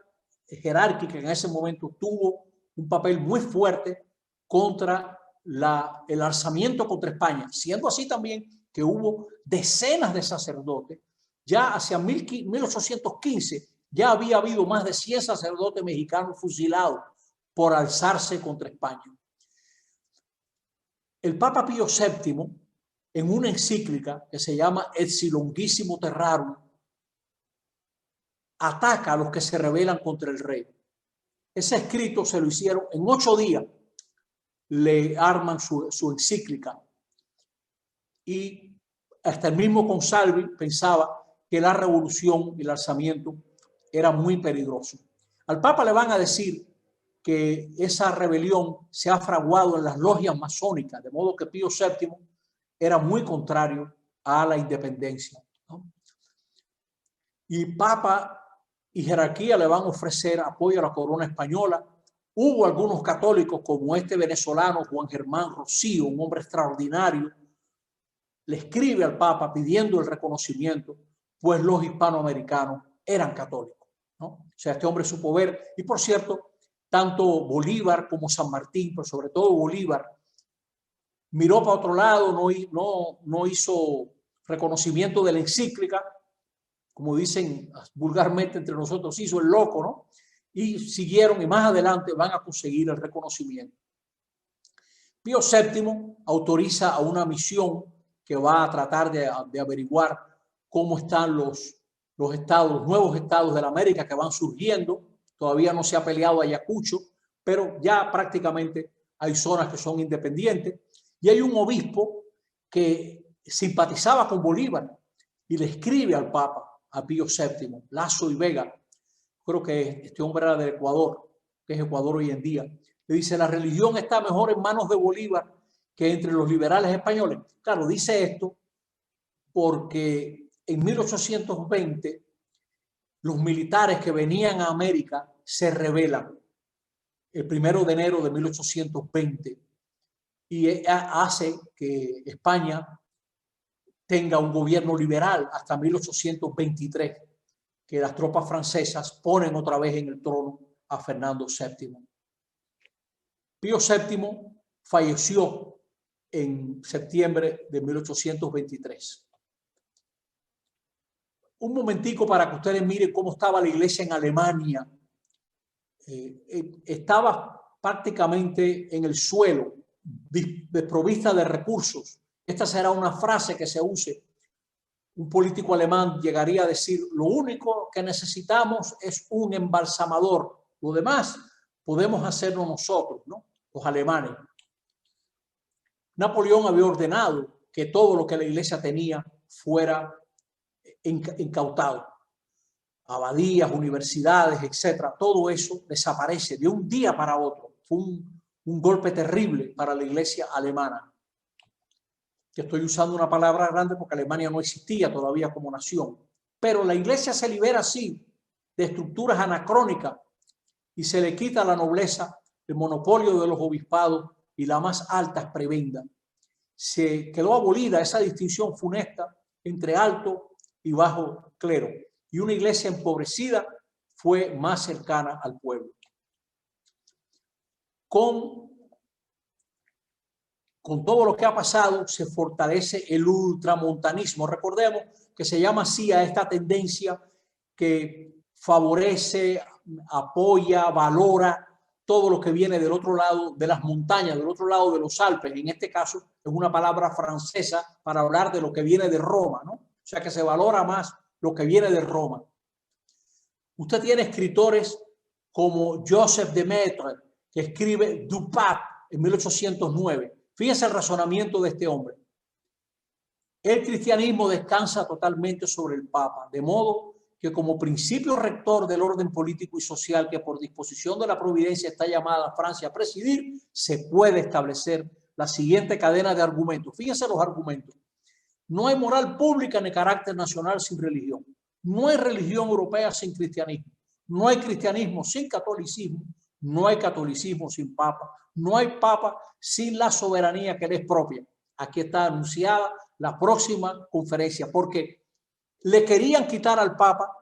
jerárquica en ese momento tuvo un papel muy fuerte contra el alzamiento contra España, siendo así también que hubo decenas de sacerdotes. Ya hacia 1815 ya había habido más de 100 sacerdotes mexicanos fusilados por alzarse contra España. El Papa Pío VII, en una encíclica que se llama Etsi Longissimo Terrarum, ataca a los que se rebelan contra el rey. Ese escrito se lo hicieron en 8 días, le arman su encíclica. Y hasta el mismo Consalvi pensaba que la revolución y el alzamiento era muy peligroso. Al Papa le van a decir que esa rebelión se ha fraguado en las logias masónicas, de modo que Pío VII era muy contrario a la independencia, ¿no? Y Papa y jerarquía le van a ofrecer apoyo a la corona española. Hubo algunos católicos, como este venezolano Juan Germán Rocío, un hombre extraordinario, le escribe al Papa pidiendo el reconocimiento, pues los hispanoamericanos eran católicos, ¿no? O sea, este hombre supo ver, y por cierto, tanto Bolívar como San Martín, pero sobre todo Bolívar, miró para otro lado, no hizo reconocimiento de la encíclica, como dicen vulgarmente entre nosotros, hizo el loco, ¿no? Y siguieron, y más adelante van a conseguir el reconocimiento. Pío VII autoriza a una misión que va a tratar de averiguar cómo están los nuevos estados de la América que van surgiendo. Todavía no se ha peleado Ayacucho, pero ya prácticamente hay zonas que son independientes. Y hay un obispo que simpatizaba con Bolívar y le escribe al Papa, a Pío VII, Lazo y Vega, creo que este hombre era de Ecuador, que es Ecuador hoy en día, le dice: la religión está mejor en manos de Bolívar que entre los liberales españoles. Claro, dice esto porque en 1820 los militares que venían a América se rebelan el 1 de enero de 1820 y hace que España tenga un gobierno liberal hasta 1823, que las tropas francesas ponen otra vez en el trono a Fernando VII. Pío VII falleció en septiembre de 1823. Un momentico para que ustedes miren cómo estaba la iglesia en Alemania. Estaba prácticamente en el suelo, desprovista de recursos. Esta será una frase que se use. Un político alemán llegaría a decir: lo único que necesitamos es un embalsamador. Lo demás podemos hacerlo nosotros, ¿no? Los alemanes. Napoleón había ordenado que todo lo que la iglesia tenía fuera incautado. Abadías, universidades, etcétera. Todo eso desaparece de un día para otro. Fue un golpe terrible para la iglesia alemana. Que estoy usando una palabra grande porque Alemania no existía todavía como nación. Pero la iglesia se libera así de estructuras anacrónicas y se le quita a la nobleza el monopolio de los obispados y la más alta prebenda. Se quedó abolida esa distinción funesta entre alto y bajo clero, y una iglesia empobrecida fue más cercana al pueblo. Con todo lo que ha pasado, se fortalece el ultramontanismo. Recordemos que se llama así a esta tendencia que favorece, apoya, valora todo lo que viene del otro lado de las montañas, del otro lado de los Alpes. En este caso es una palabra francesa para hablar de lo que viene de Roma, ¿no? O sea que se valora más lo que viene de Roma. Usted tiene escritores como Joseph de Maistre, que escribe Du Pape en 1809. Fíjense el razonamiento de este hombre. El cristianismo descansa totalmente sobre el Papa, de modo que como principio rector del orden político y social que por disposición de la providencia está llamada Francia a presidir, se puede establecer la siguiente cadena de argumentos. Fíjense los argumentos. No hay moral pública ni carácter nacional sin religión. No hay religión europea sin cristianismo. No hay cristianismo sin catolicismo. No hay catolicismo sin papa. No hay papa sin la soberanía que le es propia. Aquí está anunciada la próxima conferencia, porque le querían quitar al papa.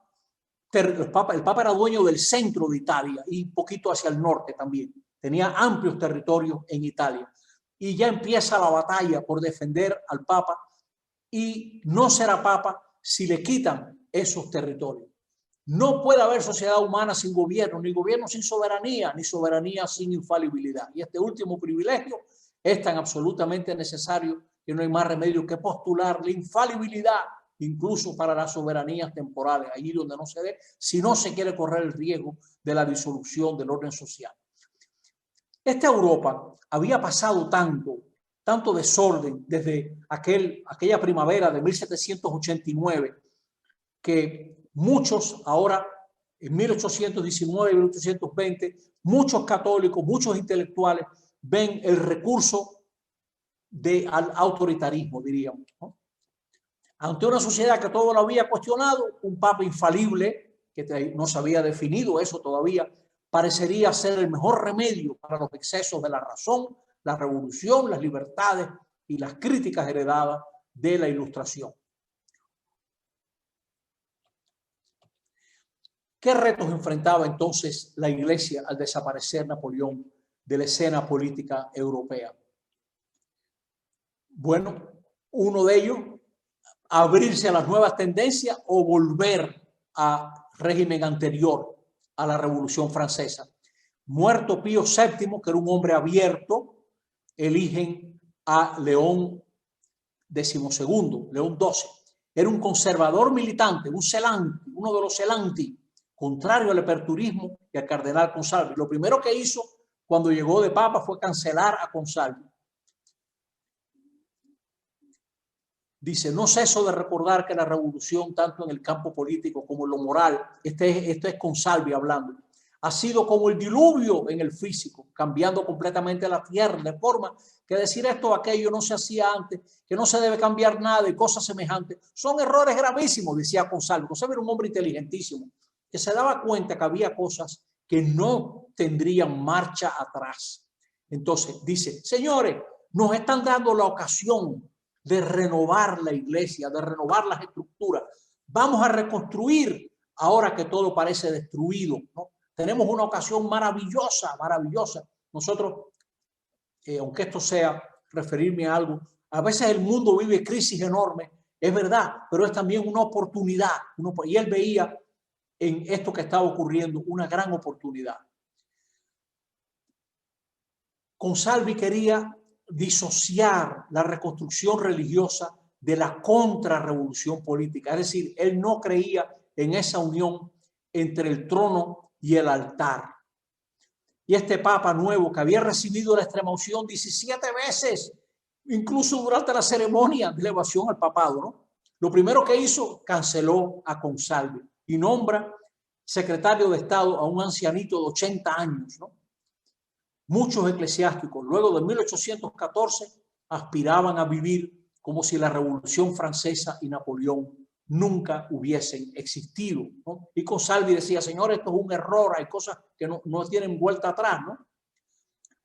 El papa era dueño del centro de Italia y un poquito hacia el norte también. Tenía amplios territorios en Italia. Y ya empieza la batalla por defender al papa, y no será papa si le quitan esos territorios. No puede haber sociedad humana sin gobierno, ni gobierno sin soberanía, ni soberanía sin infalibilidad. Y este último privilegio es tan absolutamente necesario que no hay más remedio que postular la infalibilidad, incluso para las soberanías temporales, allí donde no se dé, si no se quiere correr el riesgo de la disolución del orden social. Esta Europa había pasado tanto desorden desde aquella primavera de 1789, que muchos ahora, en 1819, 1820, muchos católicos, muchos intelectuales ven el recurso al autoritarismo, diríamos, ¿no? Ante una sociedad que todo lo había cuestionado, un papa infalible, que no se había definido eso todavía, parecería ser el mejor remedio para los excesos de la razón, la revolución, las libertades y las críticas heredadas de la Ilustración. ¿Qué retos enfrentaba entonces la Iglesia al desaparecer Napoleón de la escena política europea? Bueno, uno de ellos, abrirse a las nuevas tendencias o volver al régimen anterior a la Revolución Francesa. Muerto Pío VII, que era un hombre abierto, eligen a León XII, León XII. Era un conservador militante, un celante, uno de los celanti, contrario al aperturismo y al cardenal Consalvi. Lo primero que hizo cuando llegó de papa fue cancelar a Consalvi. Dice: no ceso de recordar que la revolución, tanto en el campo político como en lo moral, este es Consalvi hablando, ha sido como el diluvio en el físico, cambiando completamente la tierra, de forma que decir esto o aquello no se hacía antes, que no se debe cambiar nada y cosas semejantes, son errores gravísimos, decía Consalvi. Consalvi era un hombre inteligentísimo, que se daba cuenta que había cosas que no tendrían marcha atrás. Entonces dice: señores, nos están dando la ocasión de renovar la iglesia, de renovar las estructuras. Vamos a reconstruir ahora que todo parece destruido, ¿no? tenemos una ocasión maravillosa, maravillosa. Nosotros, aunque esto sea referirme a algo, a veces el mundo vive crisis enormes, es verdad, pero es también una oportunidad. Y él veía en esto que estaba ocurriendo una gran oportunidad. Consalvi quería disociar la reconstrucción religiosa de la contrarrevolución política. Es decir, él no creía en esa unión entre el trono y el altar. Y este papa nuevo, que había recibido la extremaunción 17 veces, incluso durante la ceremonia de elevación al papado, ¿no? Lo primero que hizo, canceló a Consalvi y nombra secretario de Estado a un ancianito de 80 años, ¿no? Muchos eclesiásticos, luego de 1814, aspiraban a vivir como si la Revolución Francesa y Napoleón nunca hubiesen existido, ¿no? Y Consalvi decía, señor, esto es un error, hay cosas que no tienen vuelta atrás, ¿no?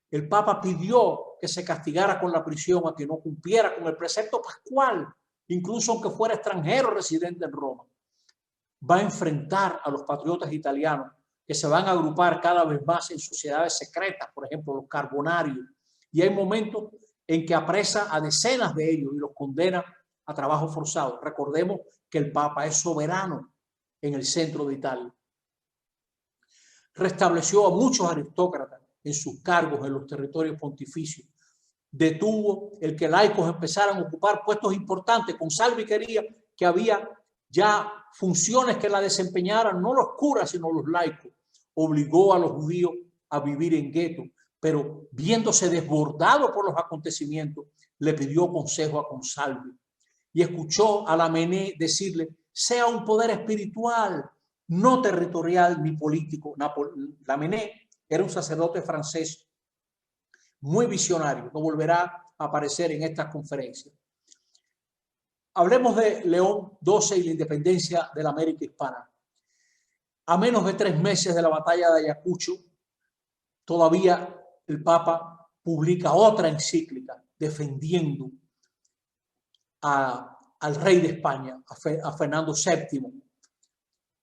El Papa pidió que se castigara con la prisión a quien no cumpliera con el precepto pascual, incluso aunque fuera extranjero residente en Roma. Va a enfrentar a los patriotas italianos que se van a agrupar cada vez más en sociedades secretas, por ejemplo, los carbonarios. Y hay momentos en que apresa a decenas de ellos y los condena a trabajo forzado. Recordemos que el Papa es soberano en el centro de Italia. Restableció a muchos aristócratas en sus cargos en los territorios pontificios. Detuvo el que laicos empezaran a ocupar puestos importantes. Consalvi quería que había ya funciones que la desempeñaran no los curas, sino los laicos. Obligó a los judíos a vivir en guetos, pero viéndose desbordado por los acontecimientos, le pidió consejo a Consalvi y escuchó a Lamennais decirle, sea un poder espiritual, no territorial ni político. Lamennais era un sacerdote francés muy visionario, no volverá a aparecer en estas conferencias. Hablemos de León XII y la independencia de la América hispana. A menos de 3 meses de la batalla de Ayacucho, todavía el Papa publica otra encíclica defendiendo al rey de España, a Fernando VII.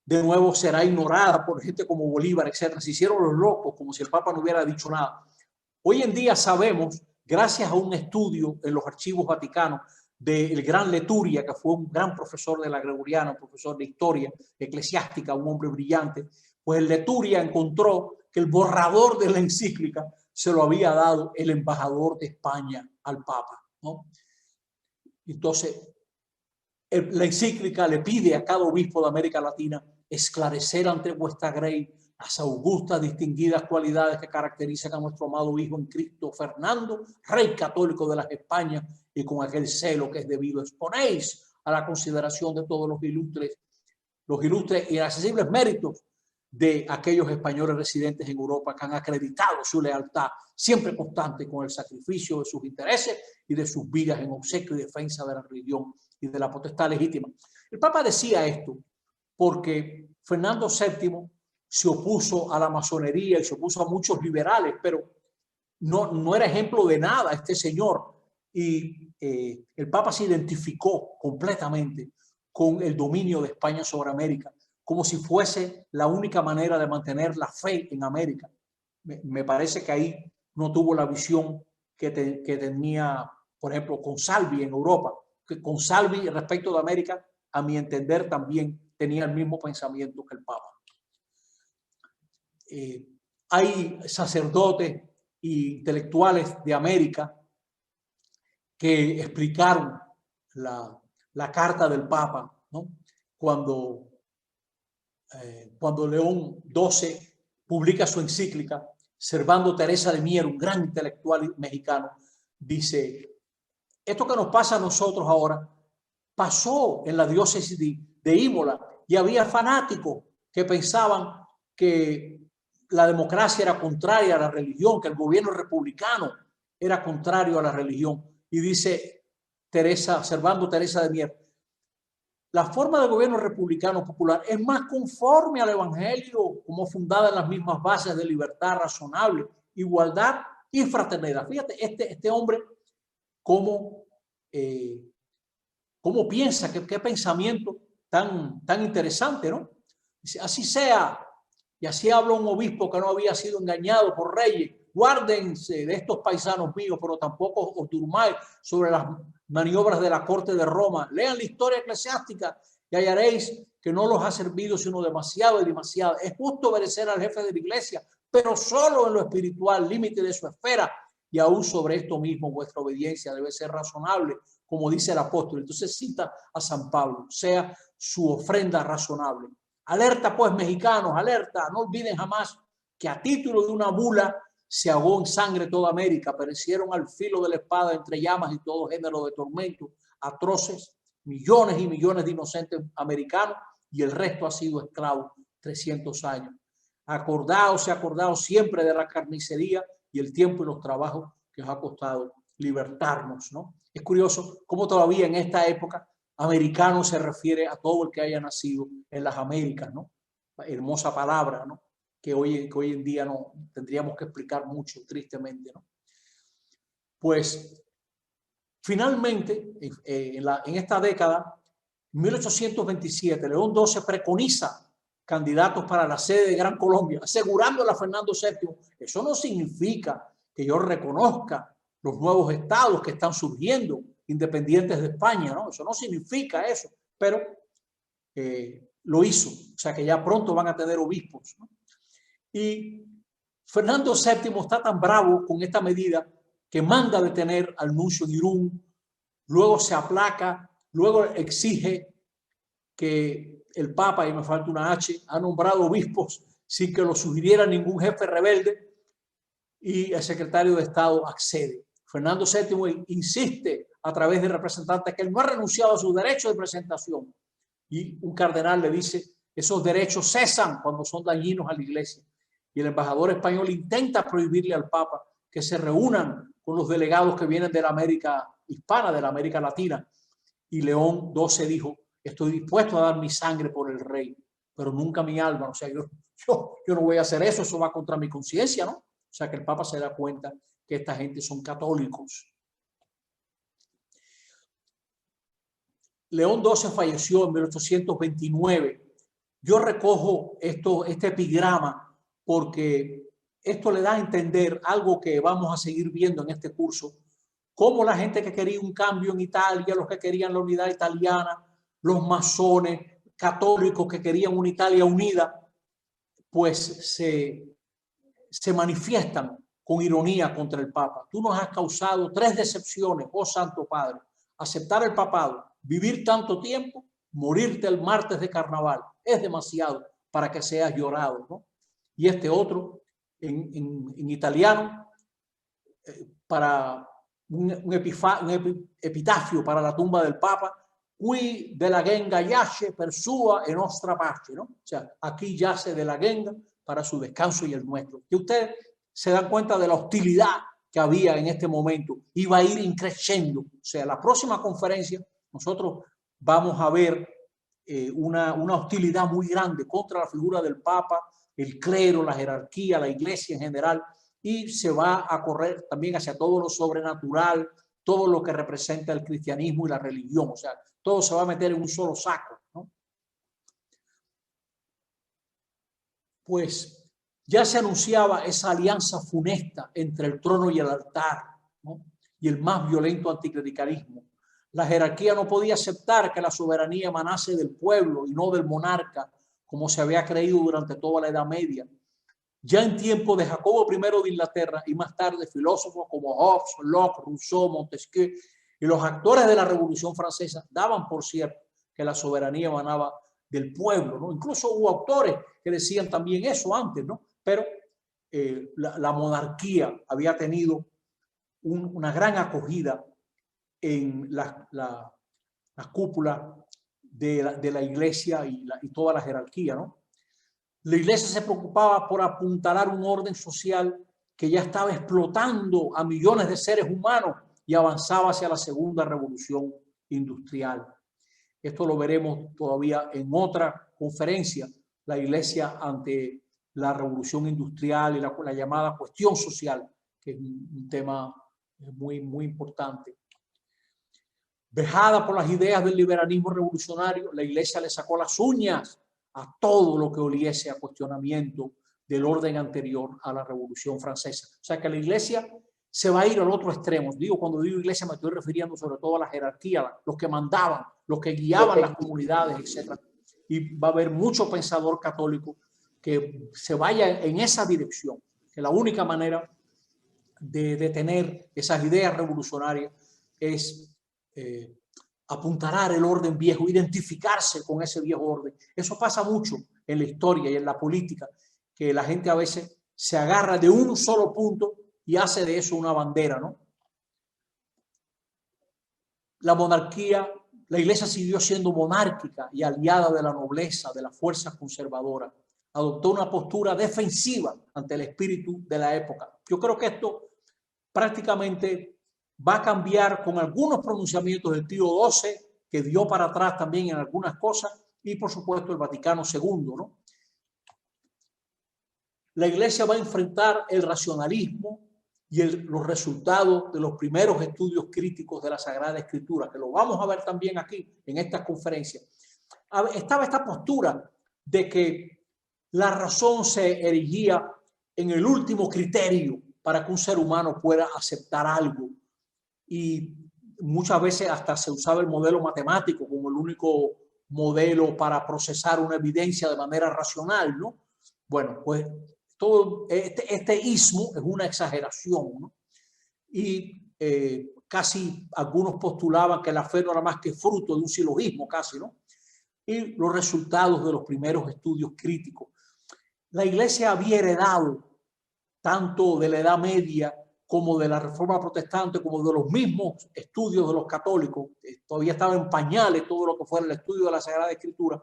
De nuevo será ignorada por gente como Bolívar, etc. Se hicieron los locos, como si el Papa no hubiera dicho nada. Hoy en día sabemos, gracias a un estudio en los archivos vaticanos del gran Leturia, que fue un gran profesor de la Gregoriana, profesor de historia eclesiástica, un hombre brillante, pues el Leturia encontró que el borrador de la encíclica se lo había dado el embajador de España al Papa, ¿no? Entonces, la encíclica le pide a cada obispo de América Latina esclarecer ante vuestra grey las augustas, distinguidas cualidades que caracterizan a nuestro amado Hijo en Cristo Fernando, Rey católico de las Españas, y con aquel celo que es debido exponéis a la consideración de todos los ilustres y inaccesibles méritos de aquellos españoles residentes en Europa que han acreditado su lealtad siempre constante con el sacrificio de sus intereses y de sus vidas en obsequio y defensa de la religión y de la potestad legítima. El Papa decía esto porque Fernando VII se opuso a la masonería y se opuso a muchos liberales, pero no era ejemplo de nada este señor. Y el Papa se identificó completamente con el dominio de España sobre América, como si fuese la única manera de mantener la fe en América. Me parece que ahí no tuvo la visión que tenía, por ejemplo, Consalvi en Europa. Que Consalvi respecto de América, a mi entender, también tenía el mismo pensamiento que el Papa. Hay sacerdotes e intelectuales de América que explicaron la carta del Papa, ¿no? Cuando León XII publica su encíclica, Servando Teresa de Mier, un gran intelectual mexicano, dice, esto que nos pasa a nosotros ahora pasó en la diócesis de Imola, y había fanáticos que pensaban que la democracia era contraria a la religión, que el gobierno republicano era contrario a la religión. Y dice Servando Teresa de Mier, la forma de gobierno republicano popular es más conforme al evangelio, como fundada en las mismas bases de libertad razonable, igualdad y fraternidad. Fíjate, este hombre, cómo piensa, qué pensamiento tan interesante, ¿no? Dice, así sea, Y así habla un obispo que no había sido engañado por reyes. Guárdense de estos paisanos míos, pero tampoco os durmáis sobre las maniobras de la corte de Roma. Lean la historia eclesiástica y hallaréis que no los ha servido sino demasiado y demasiado. Es justo obedecer al jefe de la iglesia, pero solo en lo espiritual, límite de su esfera. Y aún sobre esto mismo vuestra obediencia debe ser razonable, como dice el apóstol. Entonces cita a San Pablo, sea su ofrenda razonable. Alerta pues, mexicanos, alerta, no olviden jamás que a título de una bula se ahogó en sangre toda América, perecieron al filo de la espada entre llamas y todo género de tormentos atroces, millones y millones de inocentes americanos, y el resto ha sido esclavo 300 años. Acordaos siempre de la carnicería y el tiempo y los trabajos que os ha costado libertarnos, ¿no? Es curioso cómo todavía en esta época americano se refiere a todo el que haya nacido en las Américas, ¿no? Hermosa palabra, ¿no? Que hoy en día no tendríamos que explicar mucho, tristemente, ¿no? Pues finalmente, en esta década, 1827, León XII preconiza candidatos para la sede de Gran Colombia, asegurándole a Fernando VII. Eso no significa que yo reconozca los nuevos estados que están surgiendo, independientes de España, ¿no? Eso no significa eso, pero lo hizo, o sea que ya pronto van a tener obispos, ¿no? Y Fernando VII está tan bravo con esta medida que manda detener al nuncio en Irún, luego se aplaca, luego exige que el Papa, y me falta una H, ha nombrado obispos sin que lo sugiriera ningún jefe rebelde, y el secretario de Estado accede. Fernando VII insiste a través de representantes que él no ha renunciado a su derecho de presentación, y un cardenal le dice: esos derechos cesan cuando son dañinos a la iglesia. Y el embajador español intenta prohibirle al Papa que se reúnan con los delegados que vienen de la América hispana, de la América Latina. Y León XII dijo: estoy dispuesto a dar mi sangre por el rey, pero nunca mi alma. O sea, yo no voy a hacer eso, eso va contra mi conciencia, ¿no? O sea, que el Papa se da cuenta que esta gente son católicos. León XII falleció en 1829. Yo recojo este epigrama porque esto le da a entender algo que vamos a seguir viendo en este curso: cómo la gente que quería un cambio en Italia, los que querían la unidad italiana, los masones, católicos que querían una Italia unida, pues se manifiestan con ironía contra el Papa. Tú nos has causado 3 decepciones, oh Santo Padre: aceptar el papado, vivir tanto tiempo, morirte el martes de carnaval. Es demasiado para que seas llorado, ¿no? Y este otro, en italiano, para un epitafio para la tumba del Papa: qui de la Genga yace per sua e nostra pace, ¿no? O sea, aquí yace de la Genga para su descanso y el nuestro. Que ustedes se dan cuenta de la hostilidad que había en este momento. Iba a ir increciendo. O sea, la próxima conferencia nosotros vamos a ver una hostilidad muy grande contra la figura del Papa, el clero, la jerarquía, la iglesia en general, y se va a correr también hacia todo lo sobrenatural, todo lo que representa el cristianismo y la religión. O sea, todo se va a meter en un solo saco, ¿no? Pues ya se anunciaba esa alianza funesta entre el trono y el altar, ¿no? Y el más violento anticlericalismo. La jerarquía no podía aceptar que la soberanía emanase del pueblo y no del monarca, como se había creído durante toda la Edad Media. Ya en tiempo de Jacobo I de Inglaterra y más tarde filósofos como Hobbes, Locke, Rousseau, Montesquieu y los actores de la Revolución Francesa daban por cierto que la soberanía emanaba del pueblo, ¿no? Incluso hubo autores que decían también eso antes, ¿no? Pero la monarquía había tenido una gran acogida en la cúpula de la iglesia y toda la jerarquía, ¿no? La iglesia se preocupaba por apuntalar un orden social que ya estaba explotando a millones de seres humanos y avanzaba hacia la segunda revolución industrial. Esto lo veremos todavía en otra conferencia, la iglesia ante la revolución industrial y la llamada cuestión social, que es un tema muy, muy importante. Vejada por las ideas del liberalismo revolucionario, la iglesia le sacó las uñas a todo lo que oliese a cuestionamiento del orden anterior a la Revolución Francesa. O sea que la Iglesia se va a ir al otro extremo. Cuando digo Iglesia me estoy refiriendo sobre todo a la jerarquía, los que mandaban, los que guiaban las comunidades, etc. Y va a haber mucho pensador católico que se vaya en esa dirección, que la única manera de detener esas ideas revolucionarias es apuntalar el orden viejo, identificarse con ese viejo orden. Eso pasa mucho en la historia y en la política, que la gente a veces se agarra de un solo punto y hace de eso una bandera, ¿no? La monarquía, la Iglesia siguió siendo monárquica y aliada de la nobleza, de las fuerzas conservadoras. Adoptó una postura defensiva ante el espíritu de la época. Yo creo que esto prácticamente va a cambiar con algunos pronunciamientos del Pío XII, que dio para atrás también en algunas cosas, y por supuesto el Vaticano II, ¿no? La Iglesia va a enfrentar el racionalismo y los resultados de los primeros estudios críticos de la Sagrada Escritura, que lo vamos a ver también aquí en estas conferencias. Estaba esta postura de que la razón se erigía en el último criterio para que un ser humano pueda aceptar algo. Y muchas veces hasta se usaba el modelo matemático como el único modelo para procesar una evidencia de manera racional, ¿no? Bueno, pues todo este ismo es una exageración, ¿no? Y casi algunos postulaban que la fe no era más que fruto de un silogismo casi, ¿no? Y los resultados de los primeros estudios críticos. La Iglesia había heredado tanto de la Edad Media como de la Reforma Protestante, como de los mismos estudios de los católicos, todavía estaba en pañales todo lo que fuera el estudio de la Sagrada Escritura,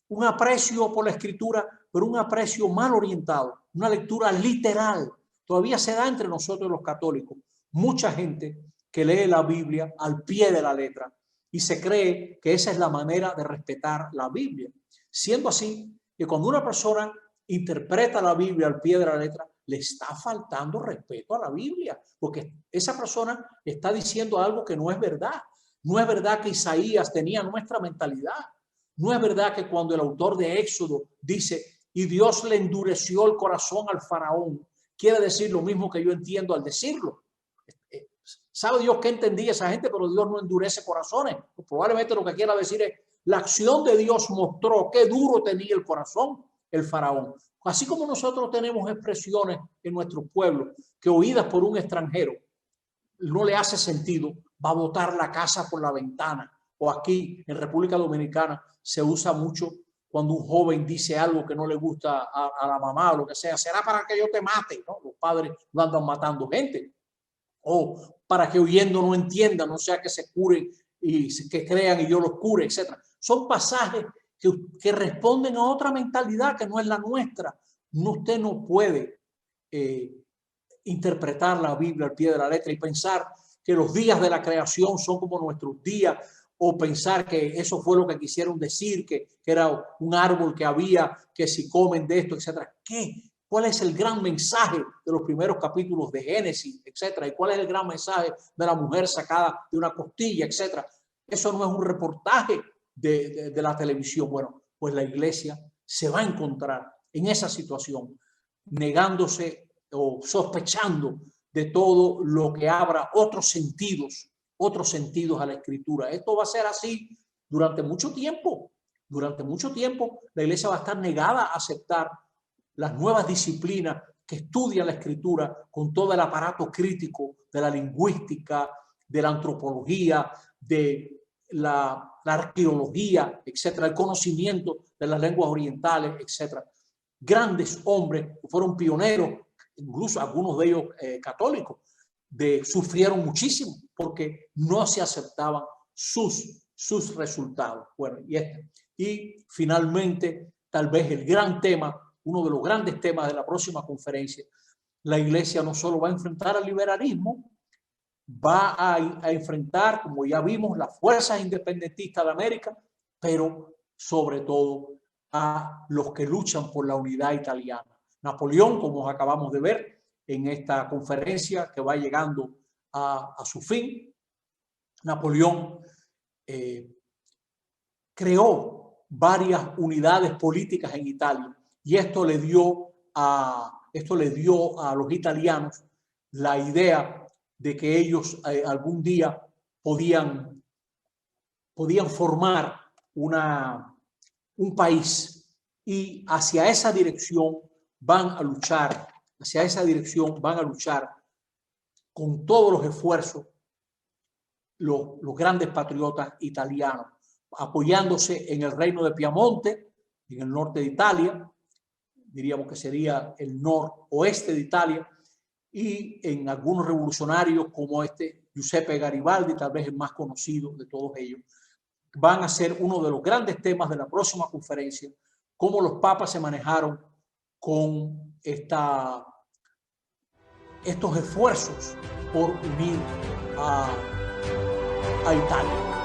un aprecio por la Escritura, pero un aprecio mal orientado, una lectura literal. Todavía se da entre nosotros los católicos mucha gente que lee la Biblia al pie de la letra y se cree que esa es la manera de respetar la Biblia. Siendo así, que cuando una persona interpreta la Biblia al pie de la letra, le está faltando respeto a la Biblia, porque esa persona está diciendo algo que no es verdad. No es verdad que Isaías tenía nuestra mentalidad. No es verdad que cuando el autor de Éxodo dice, y Dios le endureció el corazón al faraón, quiere decir lo mismo que yo entiendo al decirlo. ¿Sabe Dios qué entendía esa gente? Pero Dios no endurece corazones. Probablemente lo que quiera decir es, la acción de Dios mostró qué duro tenía el corazón el faraón. Así como nosotros tenemos expresiones en nuestro pueblo que oídas por un extranjero no le hace sentido, va a botar la casa por la ventana. O aquí en República Dominicana se usa mucho cuando un joven dice algo que no le gusta a la mamá o lo que sea, será para que yo te mate, ¿no? Los padres no andan matando gente. O para que oyendo no entiendan, no sea que se curen y que crean y Dios los cure, etc. Son pasajes que responden a otra mentalidad que no es la nuestra. Usted no puede interpretar la Biblia al pie de la letra y pensar que los días de la creación son como nuestros días, o pensar que eso fue lo que quisieron decir, que era un árbol que había, que si comen de esto, etcétera. ¿Qué? ¿Cuál es el gran mensaje de los primeros capítulos de Génesis, etcétera? ¿Y cuál es el gran mensaje de la mujer sacada de una costilla, etcétera? Eso no es un reportaje de la televisión. Bueno, pues la Iglesia se va a encontrar en esa situación, negándose o sospechando de todo lo que abra otros sentidos a la Escritura. Esto va a ser así durante mucho tiempo. Durante mucho tiempo la Iglesia va a estar negada a aceptar las nuevas disciplinas que estudian la Escritura con todo el aparato crítico de la lingüística, de la antropología, de la arqueología, etcétera, el conocimiento de las lenguas orientales, etcétera. Grandes hombres que fueron pioneros, incluso algunos de ellos católicos, sufrieron muchísimo porque no se aceptaban sus resultados. Bueno, y finalmente, tal vez el gran tema, uno de los grandes temas de la próxima conferencia, la Iglesia no solo va a enfrentar al liberalismo, va a enfrentar, como ya vimos, las fuerzas independentistas de América, pero sobre todo a los que luchan por la unidad italiana. Napoleón, como acabamos de ver en esta conferencia que va llegando a su fin, Napoleón creó varias unidades políticas en Italia, y esto le dio a los italianos la idea de que ellos algún día podían formar un país, y hacia esa dirección van a luchar, con todos los esfuerzos los grandes patriotas italianos, apoyándose en el reino de Piamonte, en el norte de Italia, diríamos que sería el noroeste de Italia, y en algunos revolucionarios como Giuseppe Garibaldi, tal vez el más conocido de todos ellos. Van a ser uno de los grandes temas de la próxima conferencia, cómo los papas se manejaron con estos esfuerzos por unir a Italia.